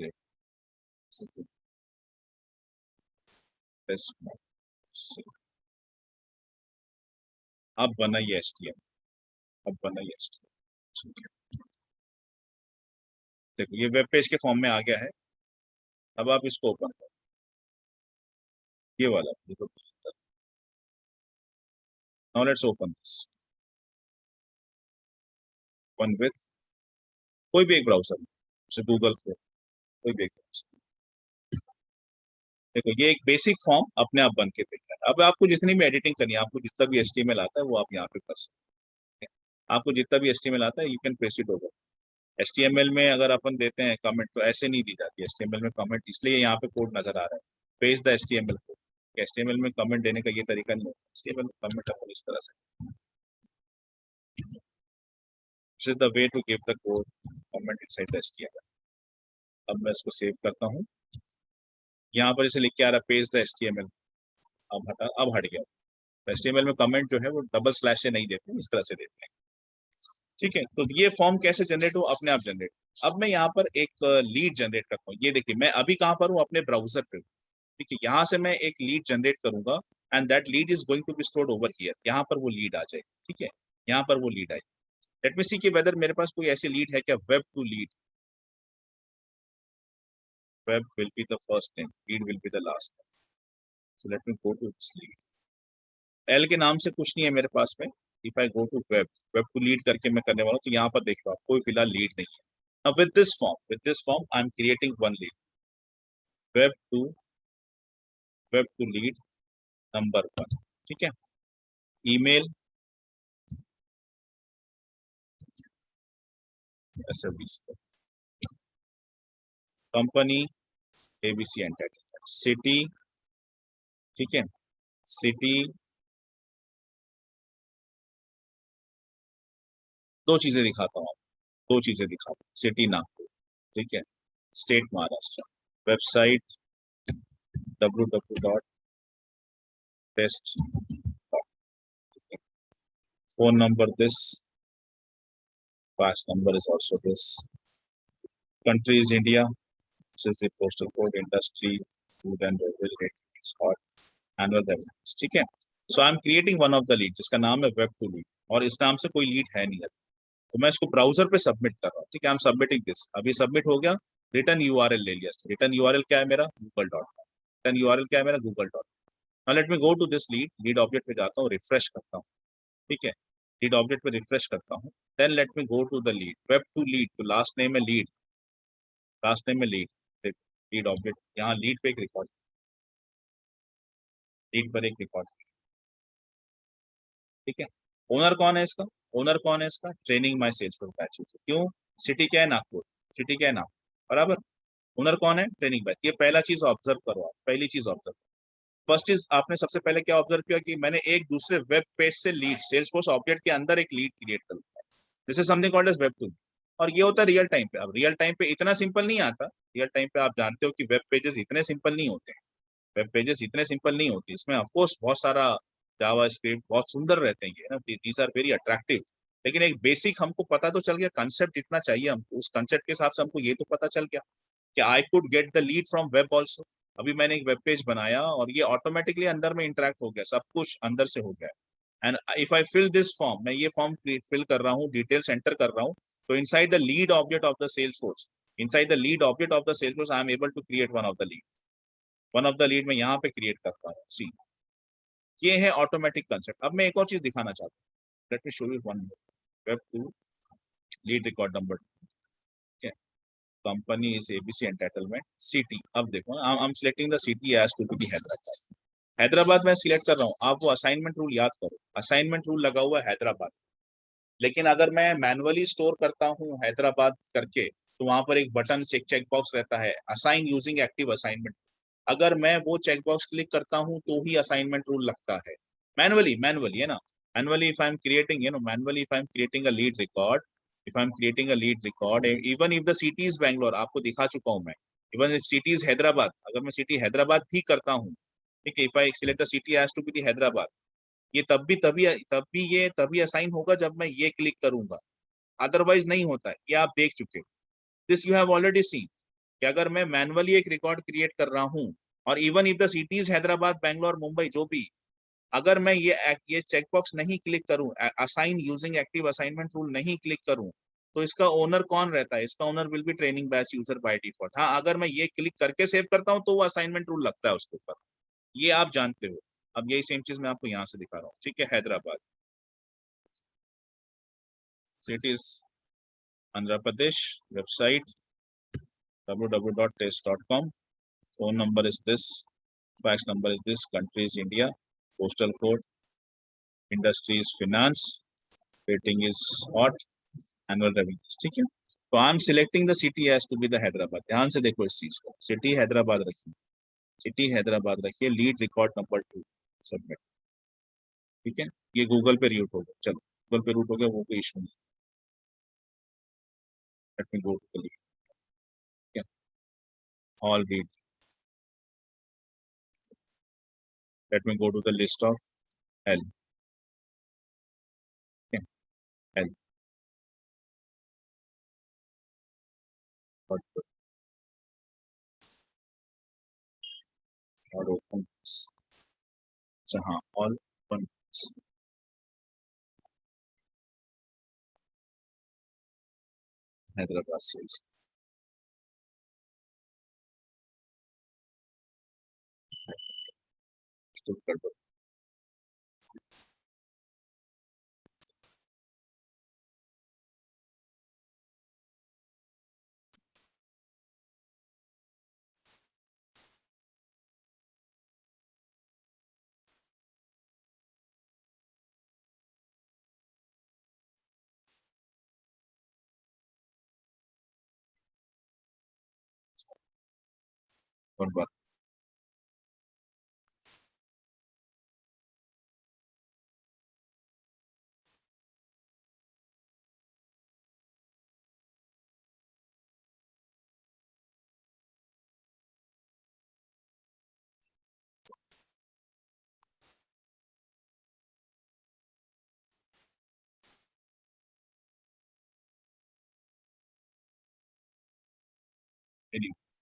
से अब बना ये HTML, अब बना ये HTML। ठीक है, देखो ये वेब पेज के फॉर्म में आ गया है। अब आप इसको ओपन करो, ये वाला देखो, now let's open this, open with कोई भी एक ब्राउजर, जैसे गूगल को, कोई भी एक browser। देखो ये एक बेसिक फॉर्म अपने आप बन के तैयार है। अब आपको जितनी भी एडिटिंग करनी है, आपको जितना भी HTML आता है वो आप यहाँ पे कर सकते हैं। आपको जितना भी HTML आता है you can paste it over. HTML में अगर अपन देते हैं कमेंट तो ऐसे नहीं दी जाती HTML में कमेंट, इसलिए यहाँ पे कोड नजर आ रहा है, page the HTML code. HTML में कमेंट देने का ये तरीका नहीं होता, HTML में कमेंट अपन इस तरह से, this is the way to give the code comment inside the HTML। अब मैं इसको सेव करता हूँ। यहाँ पर इसे लिख के आ रहा पेज द एचटीएमएल, अब हट गया। एचटीएमएल में कमेंट जो है वो डबल स्लैश से नहीं देते, इस तरह से देते हैं। ठीक है, तो ये फॉर्म कैसे जनरेट हो, अपने आप जनरेट। अब मैं यहाँ पर एक लीड जनरेट करता हूँ। ये देखिए मैं अभी कहाँ पर हूँ, अपने ब्राउजर पे हूँ। ठीक है, यहाँ से मैं एक लीड जनरेट करूंगा and that lead is going to be stored over here. यहाँ पर वो लीड आ जाएगी। ठीक है, यहाँ पर वो लीड आई। लेट मी सी कि वेदर मेरे पास कोई ऐसी लीड है क्या, web to lead. Web will be the first name, lead will be the last name. So let me go to this lead. L के नाम से कुछ नहीं है मेरे पास में। If I go to web, web to lead करके मैं करने वाला हूँ, तो यहाँ पर देख लो आप, कोई फिलहाल लीड नहीं है। Now with this form, I'm creating one lead. Web to lead number one. ठीक है, email SFDC, company ABC Entertainment, city, ठीक है, city, दो चीजें दिखाता हूँ, दो चीजें दिखाता हूँ, सिटी नागपुर, ठीक है, state Maharashtra, website www.test, phone number this, fax number is also this, country is India, this is the postal code, industry, food and beverage rating is hot, annual revenues, ठीक है। So I am creating one of the lead जिसका नाम है web to lead, और इस नाम से कोई लीड है नहीं, तो मैं इसको ब्राउजर पे सबमिट कर रहा हूँ। ठीक है, आई एम सबमिटिंग दिस, अभी सबमिट हो गया। रिटर्न यूआरएल ले लिया, रिटर्न यूआरएल क्या है मेरा, google.com। रिटर्न यूआरएल क्या है मेरा, google.com। Now let me go to this lead, lead object पे जाता हूँ, रिफ्रेश करता हूँ। ठीक है, लीड ऑब्जेक्ट पे रिफ्रेश करता हूँ, then let me go to the lead, web to lead, तो लास्ट नेम है लीड, लास्ट नेम है लीड, लीड ऑब्जेक्ट, यहाँ लीड पे एक रिकॉर्ड, लीड पर एक रिकॉर्ड। ठीक है, ओनर कौन है इसका, ओनर कौन है इसका, ट्रेनिंग माई सेल्सफोर्स बैच। क्यों, सिटी क्या है, नागपुर, सिटी क्या है नागपुर, बराबर। ओनर कौन है, ट्रेनिंग बैच। ये पहला चीज ऑब्जर्व करो आप, पहली चीज ऑब्जर्व। फर्स्ट चीज आपने सबसे पहले क्या ऑब्जर्व किया कि मैंने एक दूसरे वेब पेज से लीड, सेल्सफोर्स ऑब्जेक्ट के अंदर एक लीड क्रिएट कर दिया। This is something called as web to. और ये होता है रियल टाइम पे। अब रियल टाइम पे इतना सिंपल नहीं आता, रियल टाइम पे आप जानते हो कि वेब पेजेस इतने सिंपल नहीं होते हैं, वेब पेजेस इतने सिंपल नहीं होती, इसमें ऑफकोर्स बहुत सारा जावा स्क्रिप्ट बहुत सुंदर रहते हैं, ये ना, दीज आर वेरी अट्रैक्टिव। लेकिन एक बेसिक हमको पता तो चल गया, कंसेप्ट जितना चाहिए हमको, उस कंसेप्ट के हिसाब से हमको ये तो पता चल गया कि I could get the lead from web also. अभी मैंने एक वेब पेज बनाया और ये ऑटोमेटिकली अंदर में इंटरेक्ट हो गया, सब कुछ अंदर से हो गया। And if I fill this form, मैं ये फॉर्म फिल कर रहा हूँ, डिटेल्स एंटर कर रहा हूँ, तो inside the lead object of the Salesforce, inside the lead object of the Salesforce, I am able to create one of the lead, one of the lead में यहाँ पे क्रिएट करता हूँ। सी, ये है ऑटोमेटिक कंसेप्ट। अब मैं एक और चीज दिखाना चाहता हूँ, let me show you one, web to lead record number, company is ABC entitlement, city. अब देखो I am selecting the city as to be Hyderabad, Hyderabad में सिलेक्ट कर रहा हूँ। आप वो असाइनमेंट रूल याद करो, असाइनमेंट रूल लगा हुआ है हैदराबाद। लेकिन अगर मैं मैनुअली स्टोर करता हूँ हैदराबाद करके, तो वहां पर एक बटन चेक चेक बॉक्स रहता है, असाइन यूजिंग एक्टिव असाइनमेंट। अगर मैं वो चेक बॉक्स क्लिक करता हूँ तो ही असाइनमेंट रूल लगता है। मैनुअली, मैनुअली है ना, manually if I am creating, you know, manually if I am creating a lead record, if I am creating a lead record, even if the city is Bangalore, आपको दिखा चुका हूँ मैं, even if city is Hyderabad, अगर मैं city Hyderabad भी करता हूँ, ठीक है, if I select the city has to be the Hyderabad, ये तब भी ये तभी असाइन होगा जब मैं ये क्लिक करूंगा, अदरवाइज नहीं होता है। ये आप देख चुके हो, this you have already seen, कि अगर मैं मैनुअली एक रिकॉर्ड क्रिएट कर रहा हूँ, और even if the cities Hyderabad, Bangalore, Mumbai जो भी, अगर मैं ये चेकबॉक्स नहीं क्लिक करूं, assign using active assignment rule नहीं क्लिक करूं, तो इसका ओनर कौन रहता है, इसका owner will be training batch user by default. हाँ, अगर मैं ये क्लिक करके सेव करता हूं तो वो असाइनमेंट रूल लगता है उसके ऊपर, ये आप जानते हो। अब यही सेम चीज मैं आपको यहाँ से दिखा रहा हूँ। ठीक है, Hyderabad, cities Andhra Pradesh, website www.test.com, phone number is this, fax number is this, country is India, postal code, industry is finance, rating is hot, annual revenues। ठीक है, तो I am selecting the city as to be the Hyderabad. ध्यान से देखो इस चीज को, city Hyderabad रखिए, सिटी हैदराबाद रखिए, लीड रिकॉर्ड नंबर 2 सबमिट। ठीक है, ये गूगल पे रूट हो गया, चलो गूगल पे रूट हो गया, वो कोई इशू नहीं। Let me go to the lead, ठीक है, all lead, Let me go to the list of L. Okay, L. But not open. So, all open. Hyderabad sales. One bar.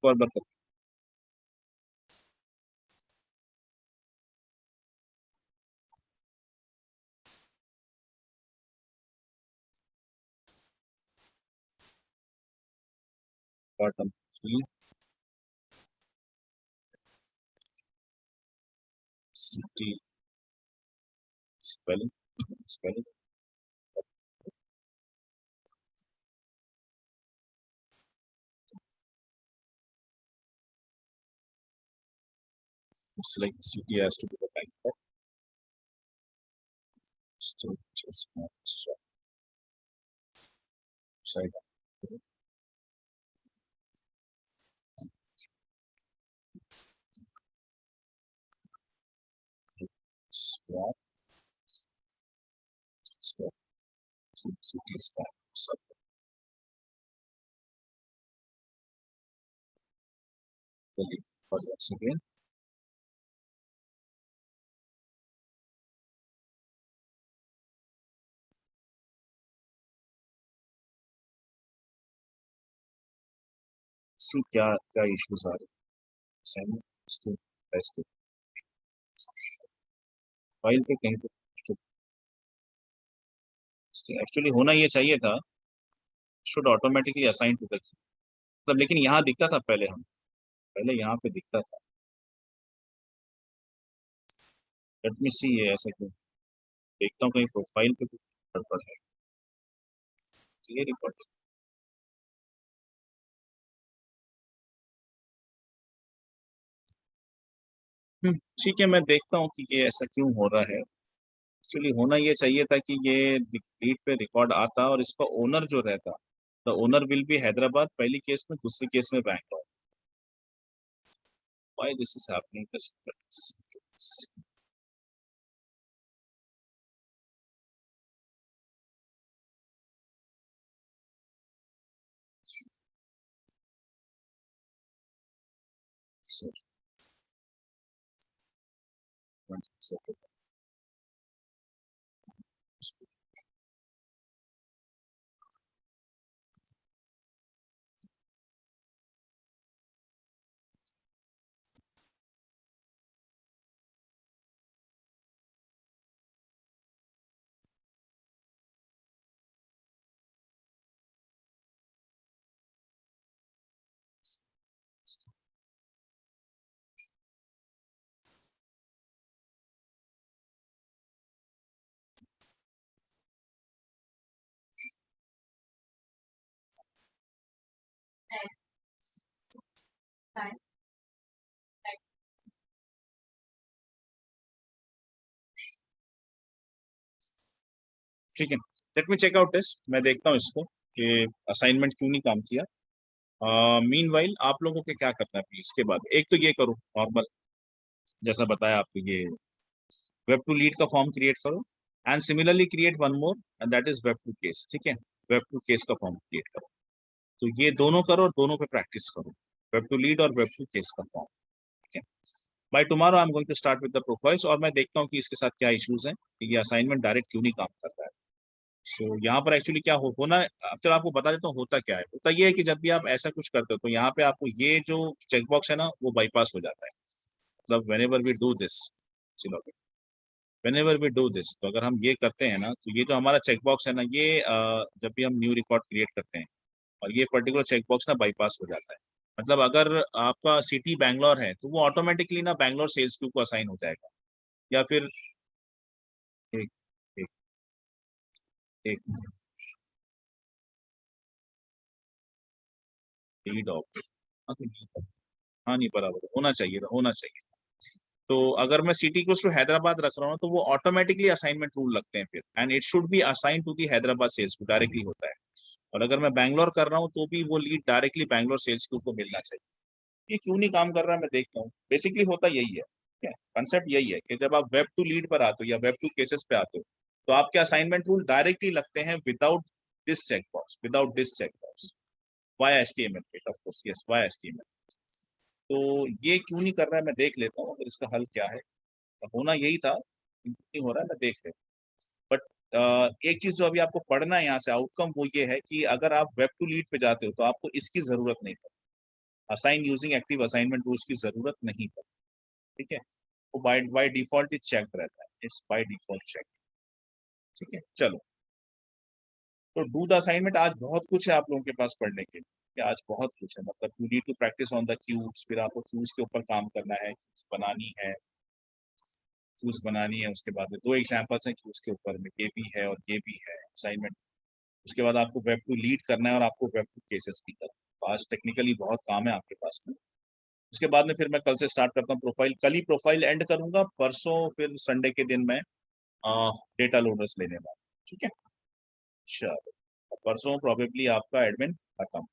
One bar. Bottom 3. City spelling. It's like city has to be the bank. So just side. Swap. City swap. So once again. See क्या issues आ रहे हैं उसके best file पे कहीं पे actually होना ये चाहिए था should automatically assign to the मतलब लेकिन यहाँ दिखता था पहले यहाँ पे दिखता था लेट मी सी ये ऐसा क्यों देखता हूँ कहीं प्रोफाइल पे कुछ गड़बड़ है ये रिकॉर्ड ठीक है मैं देखता हूँ कि ये ऐसा क्यों हो रहा है एक्चुअली होना ये चाहिए था कि ये लीड पे रिकॉर्ड आता और इसका ओनर जो रहता the owner will be Hyderabad पहली केस में दूसरी केस में Bangalore why this is happening so, ठीक है let me check out this मैं देखता हूँ इसको कि असाइनमेंट क्यों नहीं काम किया मीनवाइल आप लोगों को क्या करना है प्लीज इसके बाद एक तो ये करो नॉर्मल जैसा बताया आपको ये वेब टू लीड का फॉर्म क्रिएट करो and similarly create one more and that is web to case ठीक है वेब टू केस का फॉर्म क्रिएट करो तो ये दोनों करो और दोनों पे प्रैक्टिस करो वेब टू लीड और वेब टू केस का फॉर्म ठीक है by tomorrow I am going to start with the profiles, और मैं देखता हूँ कि इसके साथ क्या इश्यूज हैं, कि ये असाइनमेंट डायरेक्ट क्यों नहीं काम कर रहा है। सो यहाँ पर एक्चुअली क्या होना, चलो आपको बता देता हूँ होता क्या है। होता ये है कि जब भी आप ऐसा कुछ करते हो तो यहाँ पे आपको ये जो चेकबॉक्स है ना वो बाईपास हो जाता है। मतलब whenever we do this, whenever we do this, तो अगर हम ये करते हैं ना तो ये जो हमारा चेकबॉक्स है ना ये जब भी हम न्यू रिकॉर्ड क्रिएट करते हैं और ये पर्टिकुलर चेकबॉक्स ना बाईपास हो जाता है। मतलब अगर आपका सिटी बैंगलोर है तो वो ऑटोमेटिकली ना बैंगलोर सेल्स क्यू को असाइन हो जाएगा। या फिर एक एक एक लीड ऑब्जेक्ट, हाँ नहीं बराबर होना चाहिए था, होना चाहिए। तो अगर मैं सिटी क्लोज टू हैदराबाद रख रहा हूँ तो वो ऑटोमेटिकली असाइनमेंट रूल लगते हैं फिर, and it should be assign to the Hyderabad sales को डायरेक्टली होता है। और अगर मैं बैंगलोर कर रहा हूँ तो भी वो लीड डायरेक्टली बैंगलोर सेल्स को मिलना चाहिए। ये क्यों नहीं काम कर रहा है मैं देखता हूँ। बेसिकली होता यही है, ठीक है, कंसेप्ट यही है कि जब आप वेब टू लीड पर आते हो या वेब टू केसेस पे आते हो तो आपके असाइनमेंट रूल डायरेक्टली लगते हैं without this checkbox, without this checkbox, via HTML, of course yes via HTML. तो ये क्यों नहीं कर रहा है मैं देख लेता हूँ, अगर इसका हल क्या है। होना यही था, नहीं हो रहा है मैं देख लेता हूँ। बट एक चीज जो अभी आपको पढ़ना है यहाँ से आउटकम वो ये है कि अगर आप वेब टू लीड पे जाते हो तो आपको इसकी जरूरत नहीं पड़ती, assign using active assignment rules की जरूरत नहीं पड़ती, ठीक है। वो बाय डिफॉल्ट ही चेक रहता है, इट्स बाय डिफॉल्ट चेक, ठीक है। चलो, तो डू द असाइनमेंट आज बहुत कुछ है आप लोगों के पास पढ़ने के लिए, आज बहुत कुछ है। मतलब you need to practice on the queues, फिर आपको क्यूज के ऊपर काम करना है, क्यूज बनानी है, क्यूज बनानी है। उसके बाद में दो एग्जांपल्स हैं क्यूज के ऊपर में, ये भी है और ये भी है असाइनमेंट। उसके बाद आपको वेब टू लीड करना है और आपको वेब टू केसेस भी करना है। तो आज टेक्निकली बहुत काम है आपके पास में। उसके बाद में फिर मैं कल से स्टार्ट करता हूँ प्रोफाइल, कल ही प्रोफाइल एंड करूंगा, परसों फिर संडे के दिन मैं डेटा लोडर्स लेने वाला हूँ, ठीक है। चलो, परसों प्रोबेबली आपका एडमिन खत्म।